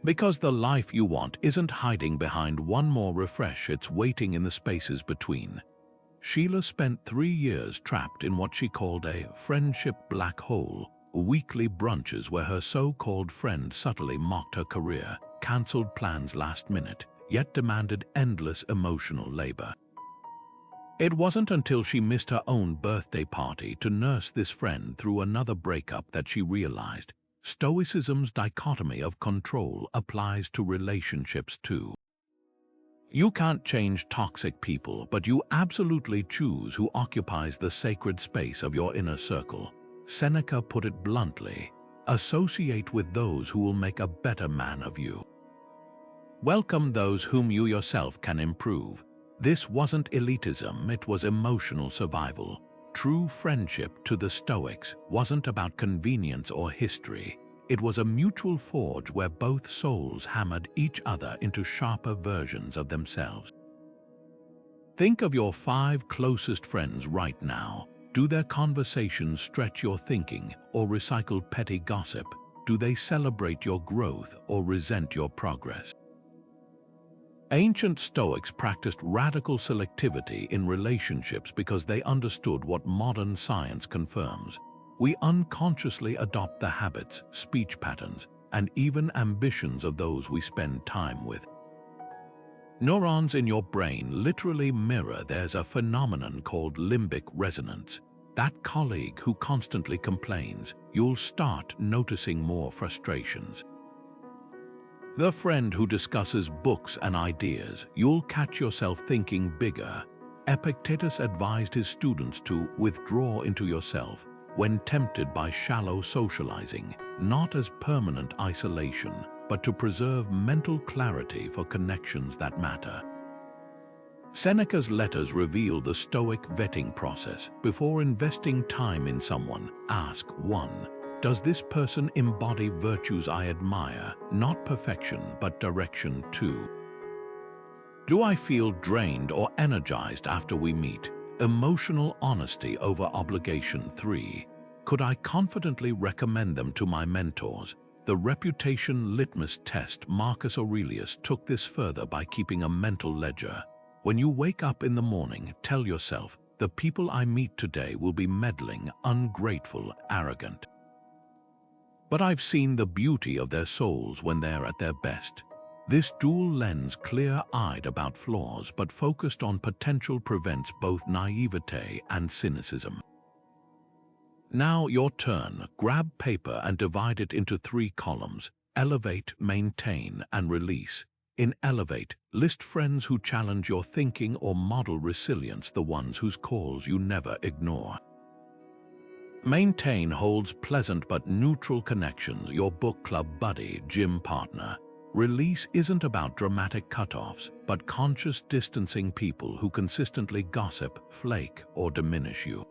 Because the life you want isn't hiding behind one more refresh, it's waiting in the spaces between. Sheila spent 3 years trapped in what she called a friendship black hole, weekly brunches where her so-called friend subtly mocked her career, cancelled plans last minute, yet demanded endless emotional labor. It wasn't until she missed her own birthday party to nurse this friend through another breakup that she realized Stoicism's dichotomy of control applies to relationships too. You can't change toxic people, but you absolutely choose who occupies the sacred space of your inner circle. Seneca put it bluntly: associate with those who will make a better man of you. Welcome those whom you yourself can improve. This wasn't elitism, it was emotional survival. True friendship, to the Stoics, wasn't about convenience or history. It was a mutual forge where both souls hammered each other into sharper versions of themselves. Think of your 5 closest friends right now. Do their conversations stretch your thinking or recycle petty gossip? Do they celebrate your growth or resent your progress? Ancient Stoics practiced radical selectivity in relationships because they understood what modern science confirms. We unconsciously adopt the habits, speech patterns, and even ambitions of those we spend time with. Neurons in your brain literally mirror. There's a phenomenon called limbic resonance. That colleague who constantly complains, you'll start noticing more frustrations. The friend who discusses books and ideas, you'll catch yourself thinking bigger. Epictetus advised his students to withdraw into yourself when tempted by shallow socializing, not as permanent isolation, but to preserve mental clarity for connections that matter. Seneca's letters reveal the Stoic vetting process. Before investing time in someone, ask 1. does this person embody virtues I admire, not perfection but direction too? Do I feel drained or energized after we meet? Emotional honesty over obligation 3. Could I confidently recommend them to my mentors? The reputation litmus test. Marcus Aurelius took this further by keeping a mental ledger. When you wake up in the morning, tell yourself, the people I meet today will be meddling, ungrateful, arrogant. But I've seen the beauty of their souls when they're at their best. This dual lens, clear-eyed about flaws but focused on potential, prevents both naivete and cynicism. Now your turn. Grab paper and divide it into 3 columns: elevate, maintain, and release. In elevate, list friends who challenge your thinking or model resilience, the ones whose calls you never ignore. Maintain holds pleasant but neutral connections, your book club buddy, gym partner. Release isn't about dramatic cutoffs, but conscious distancing, people who consistently gossip, flake, or diminish you.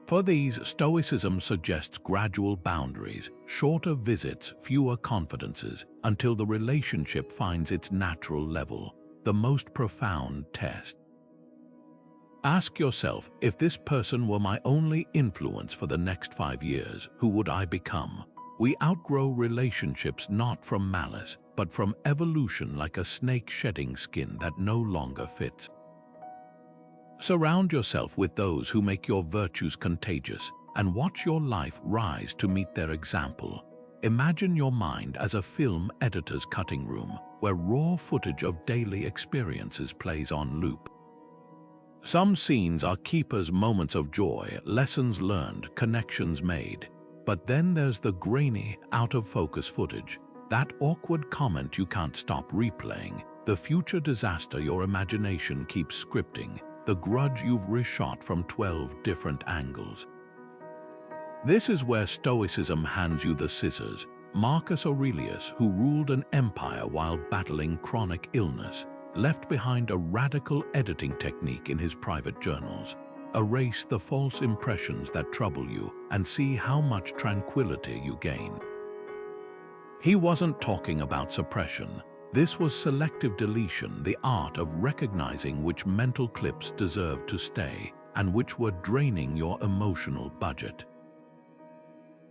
For these, Stoicism suggests gradual boundaries, shorter visits, fewer confidences, until the relationship finds its natural level, the most profound test. Ask yourself, if this person were my only influence for the next 5 years, who would I become? We outgrow relationships not from malice, but from evolution, like a snake shedding skin that no longer fits. Surround yourself with those who make your virtues contagious, and watch your life rise to meet their example. Imagine your mind as a film editor's cutting room, where raw footage of daily experiences plays on loop. Some scenes are keepers, moments of joy, lessons learned, connections made. But then there's the grainy, out-of-focus footage, that awkward comment you can't stop replaying, the future disaster your imagination keeps scripting, the grudge you've reshot from 12 different angles. This is where Stoicism hands you the scissors. Marcus Aurelius, who ruled an empire while battling chronic illness, left behind a radical editing technique in his private journals. Erase the false impressions that trouble you and see how much tranquility you gain. He wasn't talking about suppression. This was selective deletion, the art of recognizing which mental clips deserve to stay and which were draining your emotional budget.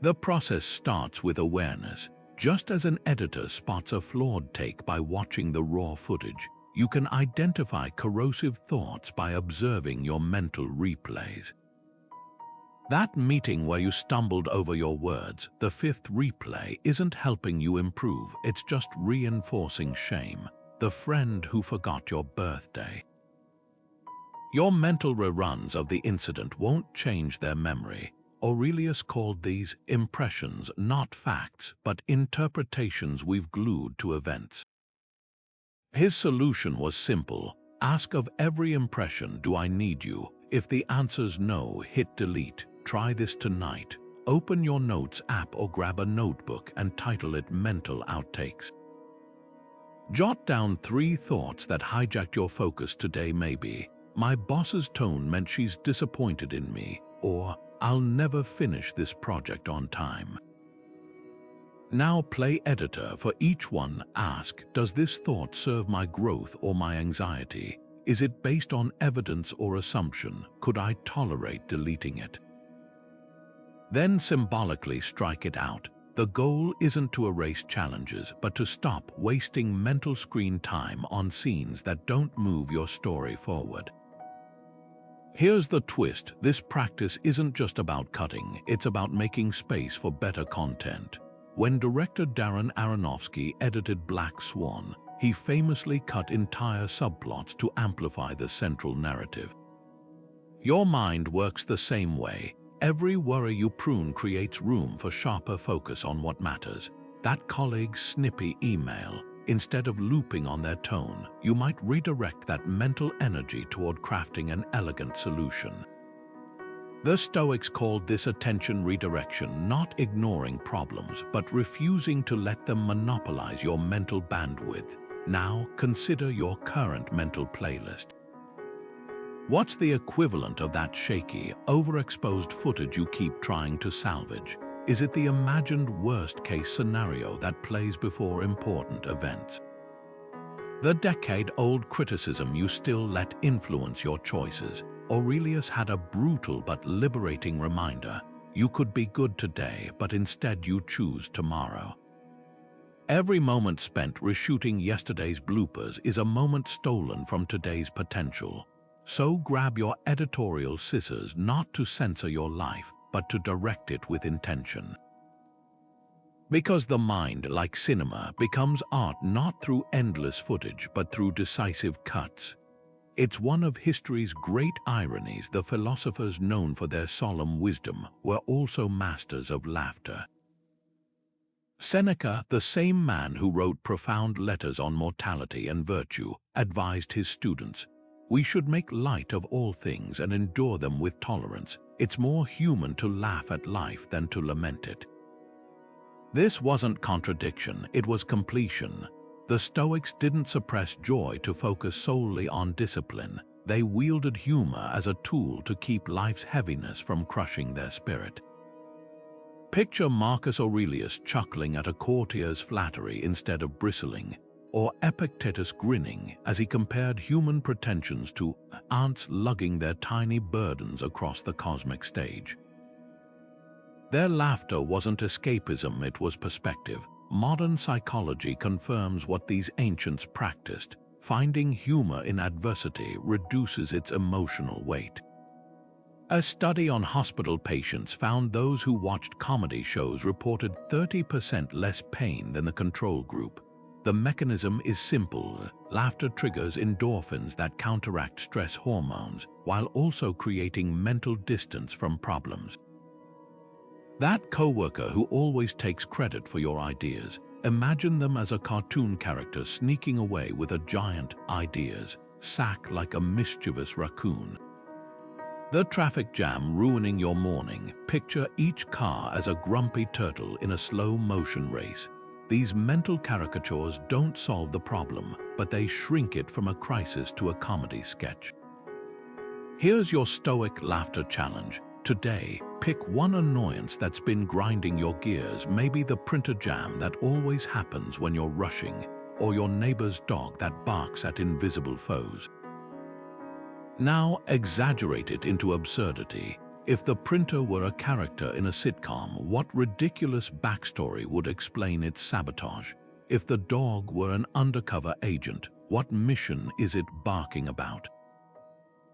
The process starts with awareness. Just as an editor spots a flawed take by watching the raw footage, you can identify corrosive thoughts by observing your mental replays. That meeting where you stumbled over your words, the 5th replay, isn't helping you improve, it's just reinforcing shame, the friend who forgot your birthday. Your mental reruns of the incident won't change their memory. Aurelius called these impressions, not facts, but interpretations we've glued to events. His solution was simple. Ask of every impression, do I need you? If the answer's no, hit delete. Try this tonight. Open your notes app or grab a notebook and title it Mental Outtakes. Jot down 3 thoughts that hijacked your focus today. Maybe, my boss's tone meant she's disappointed in me, or I'll never finish this project on time. Now play editor. For each one, ask, does this thought serve my growth or my anxiety? Is it based on evidence or assumption? Could I tolerate deleting it? Then symbolically strike it out. The goal isn't to erase challenges, but to stop wasting mental screen time on scenes that don't move your story forward. Here's the twist. This practice isn't just about cutting, it's about making space for better content. When director Darren Aronofsky edited Black Swan, he famously cut entire subplots to amplify the central narrative. Your mind works the same way. Every worry you prune creates room for sharper focus on what matters. That colleague's snippy email, instead of looping on their tone, you might redirect that mental energy toward crafting an elegant solution. The Stoics called this attention redirection, not ignoring problems, but refusing to let them monopolize your mental bandwidth. Now, consider your current mental playlist. What's the equivalent of that shaky, overexposed footage you keep trying to salvage? Is it the imagined worst-case scenario that plays before important events? The decade-old criticism you still let influence your choices. Aurelius had a brutal but liberating reminder. You could be good today, but instead you choose tomorrow. Every moment spent reshooting yesterday's bloopers is a moment stolen from today's potential. So grab your editorial scissors not to censor your life, but to direct it with intention. Because the mind, like cinema, becomes art not through endless footage, but through decisive cuts. It's one of history's great ironies. The philosophers known for their solemn wisdom were also masters of laughter. Seneca, the same man who wrote profound letters on mortality and virtue, advised his students, "We should make light of all things and endure them with tolerance. It's more human to laugh at life than to lament it." This wasn't contradiction, it was completion. The Stoics didn't suppress joy to focus solely on discipline. They wielded humor as a tool to keep life's heaviness from crushing their spirit. Picture Marcus Aurelius chuckling at a courtier's flattery instead of bristling, or Epictetus grinning as he compared human pretensions to ants lugging their tiny burdens across the cosmic stage. Their laughter wasn't escapism, it was perspective. Modern psychology confirms what these ancients practiced. Finding humor in adversity reduces its emotional weight. A study on hospital patients found those who watched comedy shows reported 30% less pain than the control group. The mechanism is simple. Laughter triggers endorphins that counteract stress hormones, while also creating mental distance from problems. That coworker who always takes credit for your ideas, imagine them as a cartoon character sneaking away with a giant ideas sack like a mischievous raccoon. The traffic jam ruining your morning, picture each car as a grumpy turtle in a slow-motion race. These mental caricatures don't solve the problem, but they shrink it from a crisis to a comedy sketch. Here's your Stoic laughter challenge. Today, pick one annoyance that's been grinding your gears, maybe the printer jam that always happens when you're rushing, or your neighbor's dog that barks at invisible foes. Now exaggerate it into absurdity. If the printer were a character in a sitcom, what ridiculous backstory would explain its sabotage? If the dog were an undercover agent, what mission is it barking about?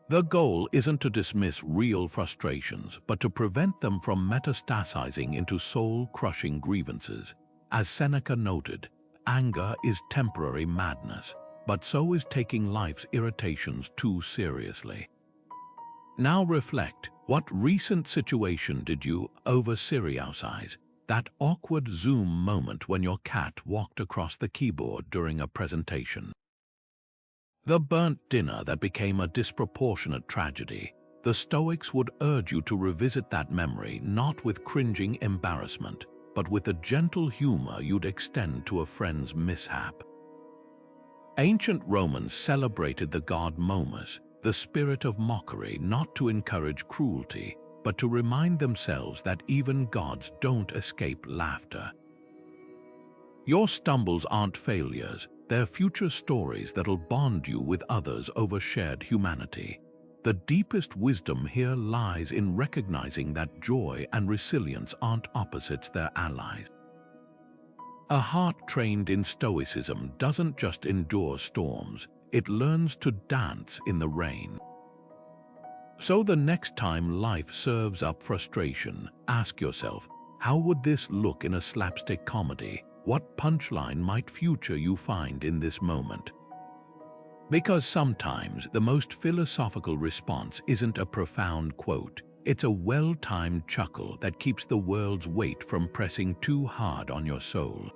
The goal isn't to dismiss real frustrations, but to prevent them from metastasizing into soul-crushing grievances. As Seneca noted, anger is temporary madness, but so is taking life's irritations too seriously. Now reflect, what recent situation did you over-seriousize? That awkward Zoom moment when your cat walked across the keyboard during a presentation. The burnt dinner that became a disproportionate tragedy. The Stoics would urge you to revisit that memory not with cringing embarrassment, but with the gentle humor you'd extend to a friend's mishap. Ancient Romans celebrated the god Momus, the spirit of mockery, not to encourage cruelty, but to remind themselves that even gods don't escape laughter. Your stumbles aren't failures, they're future stories that'll bond you with others over shared humanity. The deepest wisdom here lies in recognizing that joy and resilience aren't opposites, they're allies. A heart trained in Stoicism doesn't just endure storms, it learns to dance in the rain. So the next time life serves up frustration, ask yourself, how would this look in a slapstick comedy? What punchline might future you find in this moment? Because sometimes the most philosophical response isn't a profound quote, it's a well-timed chuckle that keeps the world's weight from pressing too hard on your soul.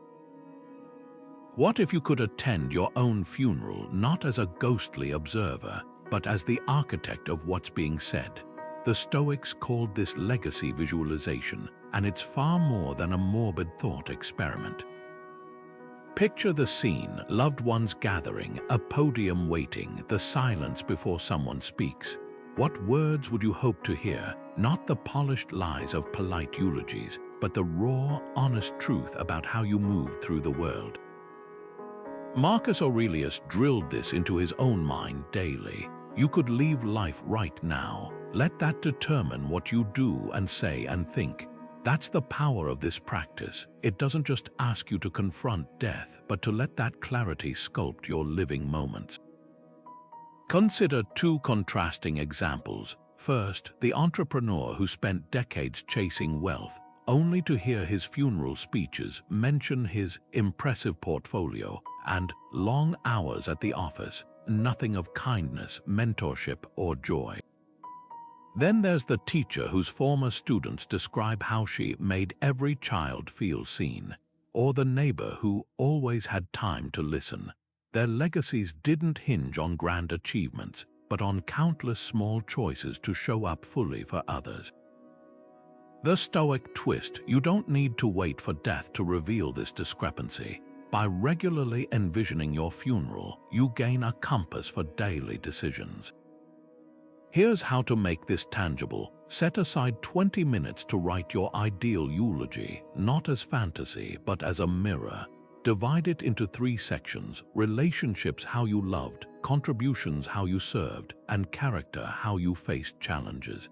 What if you could attend your own funeral not as a ghostly observer, but as the architect of what's being said? The Stoics called this legacy visualization, and it's far more than a morbid thought experiment. Picture the scene, loved ones gathering, a podium waiting, the silence before someone speaks. What words would you hope to hear? Not the polished lies of polite eulogies, but the raw, honest truth about how you move through the world. Marcus Aurelius drilled this into his own mind daily. You could leave life right now. Let that determine what you do and say and think. That's the power of this practice. It doesn't just ask you to confront death, but to let that clarity sculpt your living moments. Consider two contrasting examples. First, the entrepreneur who spent decades chasing wealth, only to hear his funeral speeches mention his impressive portfolio and long hours at the office, nothing of kindness, mentorship, or joy. Then there's the teacher whose former students describe how she made every child feel seen, or the neighbor who always had time to listen. Their legacies didn't hinge on grand achievements, but on countless small choices to show up fully for others. The Stoic twist: you don't need to wait for death to reveal this discrepancy. By regularly envisioning your funeral, you gain a compass for daily decisions. Here's how to make this tangible. Set aside 20 minutes to write your ideal eulogy, not as fantasy, but as a mirror. Divide it into 3 sections: relationships, how you loved; contributions, how you served; and character, how you faced challenges.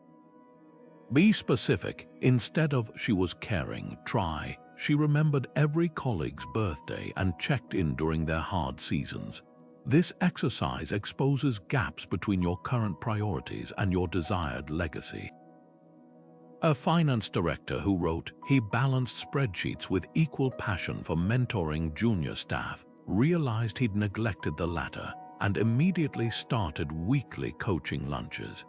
Be specific. Instead of "she was caring," try "she remembered every colleague's birthday and checked in during their hard seasons." This exercise exposes gaps between your current priorities and your desired legacy. A finance director who wrote he balanced spreadsheets with equal passion for mentoring junior staff realized he'd neglected the latter and immediately started weekly coaching lunches.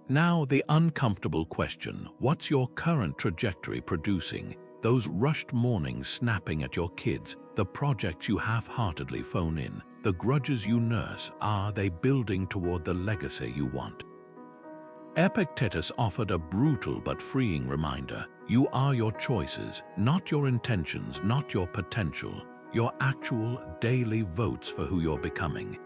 Now, the uncomfortable question: what's your current trajectory producing? Those rushed mornings snapping at your kids, the projects you half-heartedly phone in, the grudges you nurse, are they building toward the legacy you want? Epictetus offered a brutal but freeing reminder: you are your choices, not your intentions, not your potential, your actual daily votes for who you're becoming.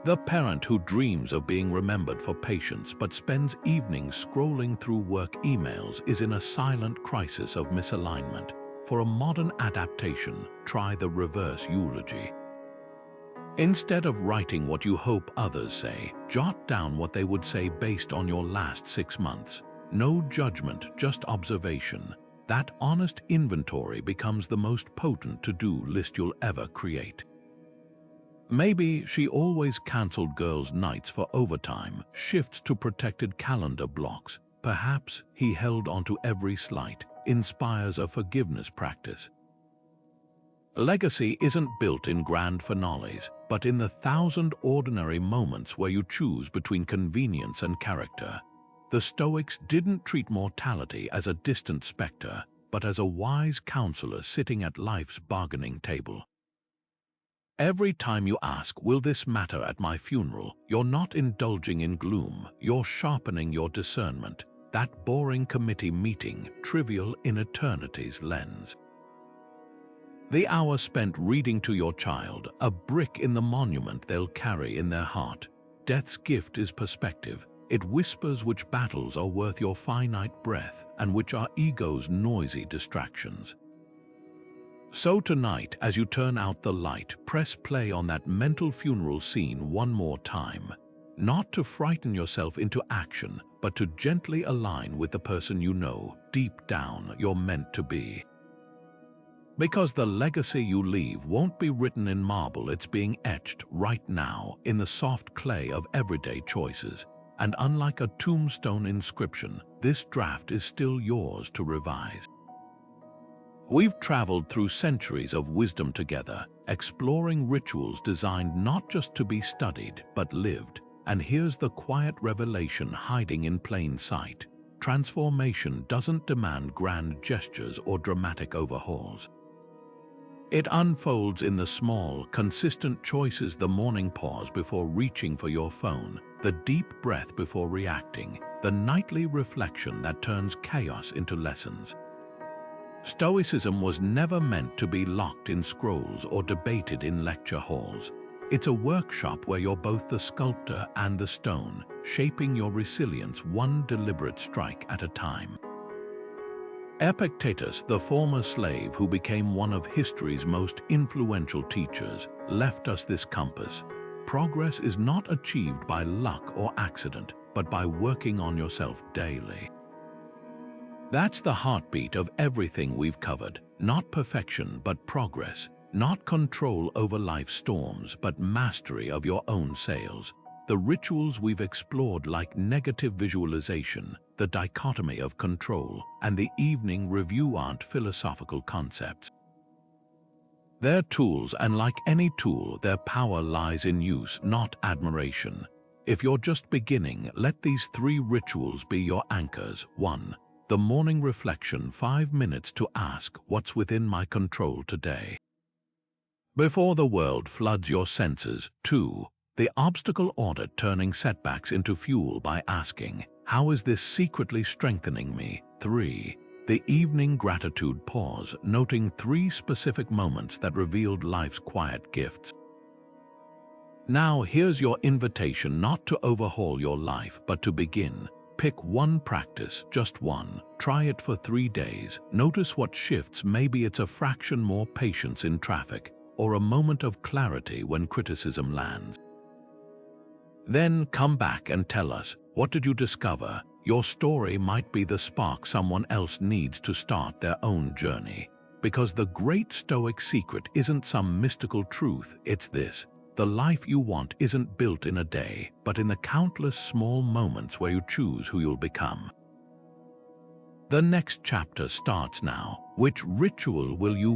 The parent who dreams of being remembered for patience but spends evenings scrolling through work emails is in a silent crisis of misalignment. For a modern adaptation, try the reverse eulogy. Instead of writing what you hope others say, jot down what they would say based on your last 6 months. No judgment, just observation. That honest inventory becomes the most potent to-do list you'll ever create. Maybe she always canceled girls' nights for overtime, shifts to protected calendar blocks. Perhaps he held onto every slight, inspires a forgiveness practice. Legacy isn't built in grand finales, but in the 1,000 ordinary moments where you choose between convenience and character. The Stoics didn't treat mortality as a distant specter, but as a wise counselor sitting at life's bargaining table. Every time you ask, "Will this matter at my funeral?" you're not indulging in gloom, you're sharpening your discernment. That boring committee meeting, trivial in eternity's lens. The hour spent reading to your child, a brick in the monument they'll carry in their heart. Death's gift is perspective. It whispers which battles are worth your finite breath and which are ego's noisy distractions. So tonight, as you turn out the light, press play on that mental funeral scene one more time. Not to frighten yourself into action, but to gently align with the person you know, deep down, you're meant to be. Because the legacy you leave won't be written in marble, it's being etched right now in the soft clay of everyday choices. And unlike a tombstone inscription, this draft is still yours to revise. We've traveled through centuries of wisdom together, exploring rituals designed not just to be studied, but lived. And here's the quiet revelation hiding in plain sight. Transformation doesn't demand grand gestures or dramatic overhauls. It unfolds in the small, consistent choices: the morning pause before reaching for your phone, the deep breath before reacting, the nightly reflection that turns chaos into lessons. Stoicism was never meant to be locked in scrolls or debated in lecture halls. It's a workshop where you're both the sculptor and the stone, shaping your resilience one deliberate strike at a time. Epictetus, the former slave who became one of history's most influential teachers, left us this compass. Progress is not achieved by luck or accident, but by working on yourself daily. That's the heartbeat of everything we've covered. Not perfection, but progress. Not control over life's storms, but mastery of your own sails. The rituals we've explored, like negative visualization, the dichotomy of control, and the evening review, aren't philosophical concepts. They're tools, and like any tool, their power lies in use, not admiration. If you're just beginning, let these 3 rituals be your anchors. 1. The morning reflection, 5 minutes to ask, what's within my control today? Before the world floods your senses. 2. The obstacle audit, turning setbacks into fuel by asking, how is this secretly strengthening me? 3. The evening gratitude pause, noting 3 specific moments that revealed life's quiet gifts. Now here's your invitation, not to overhaul your life, but to begin. Pick one practice, just one. Try it for 3 days. Notice what shifts. Maybe it's a fraction more patience in traffic, or a moment of clarity when criticism lands. Then come back and tell us, what did you discover? Your story might be the spark someone else needs to start their own journey. Because the great Stoic secret isn't some mystical truth, it's this: the life you want isn't built in a day, but in the countless small moments where you choose who you'll become. The next chapter starts now. Which ritual will you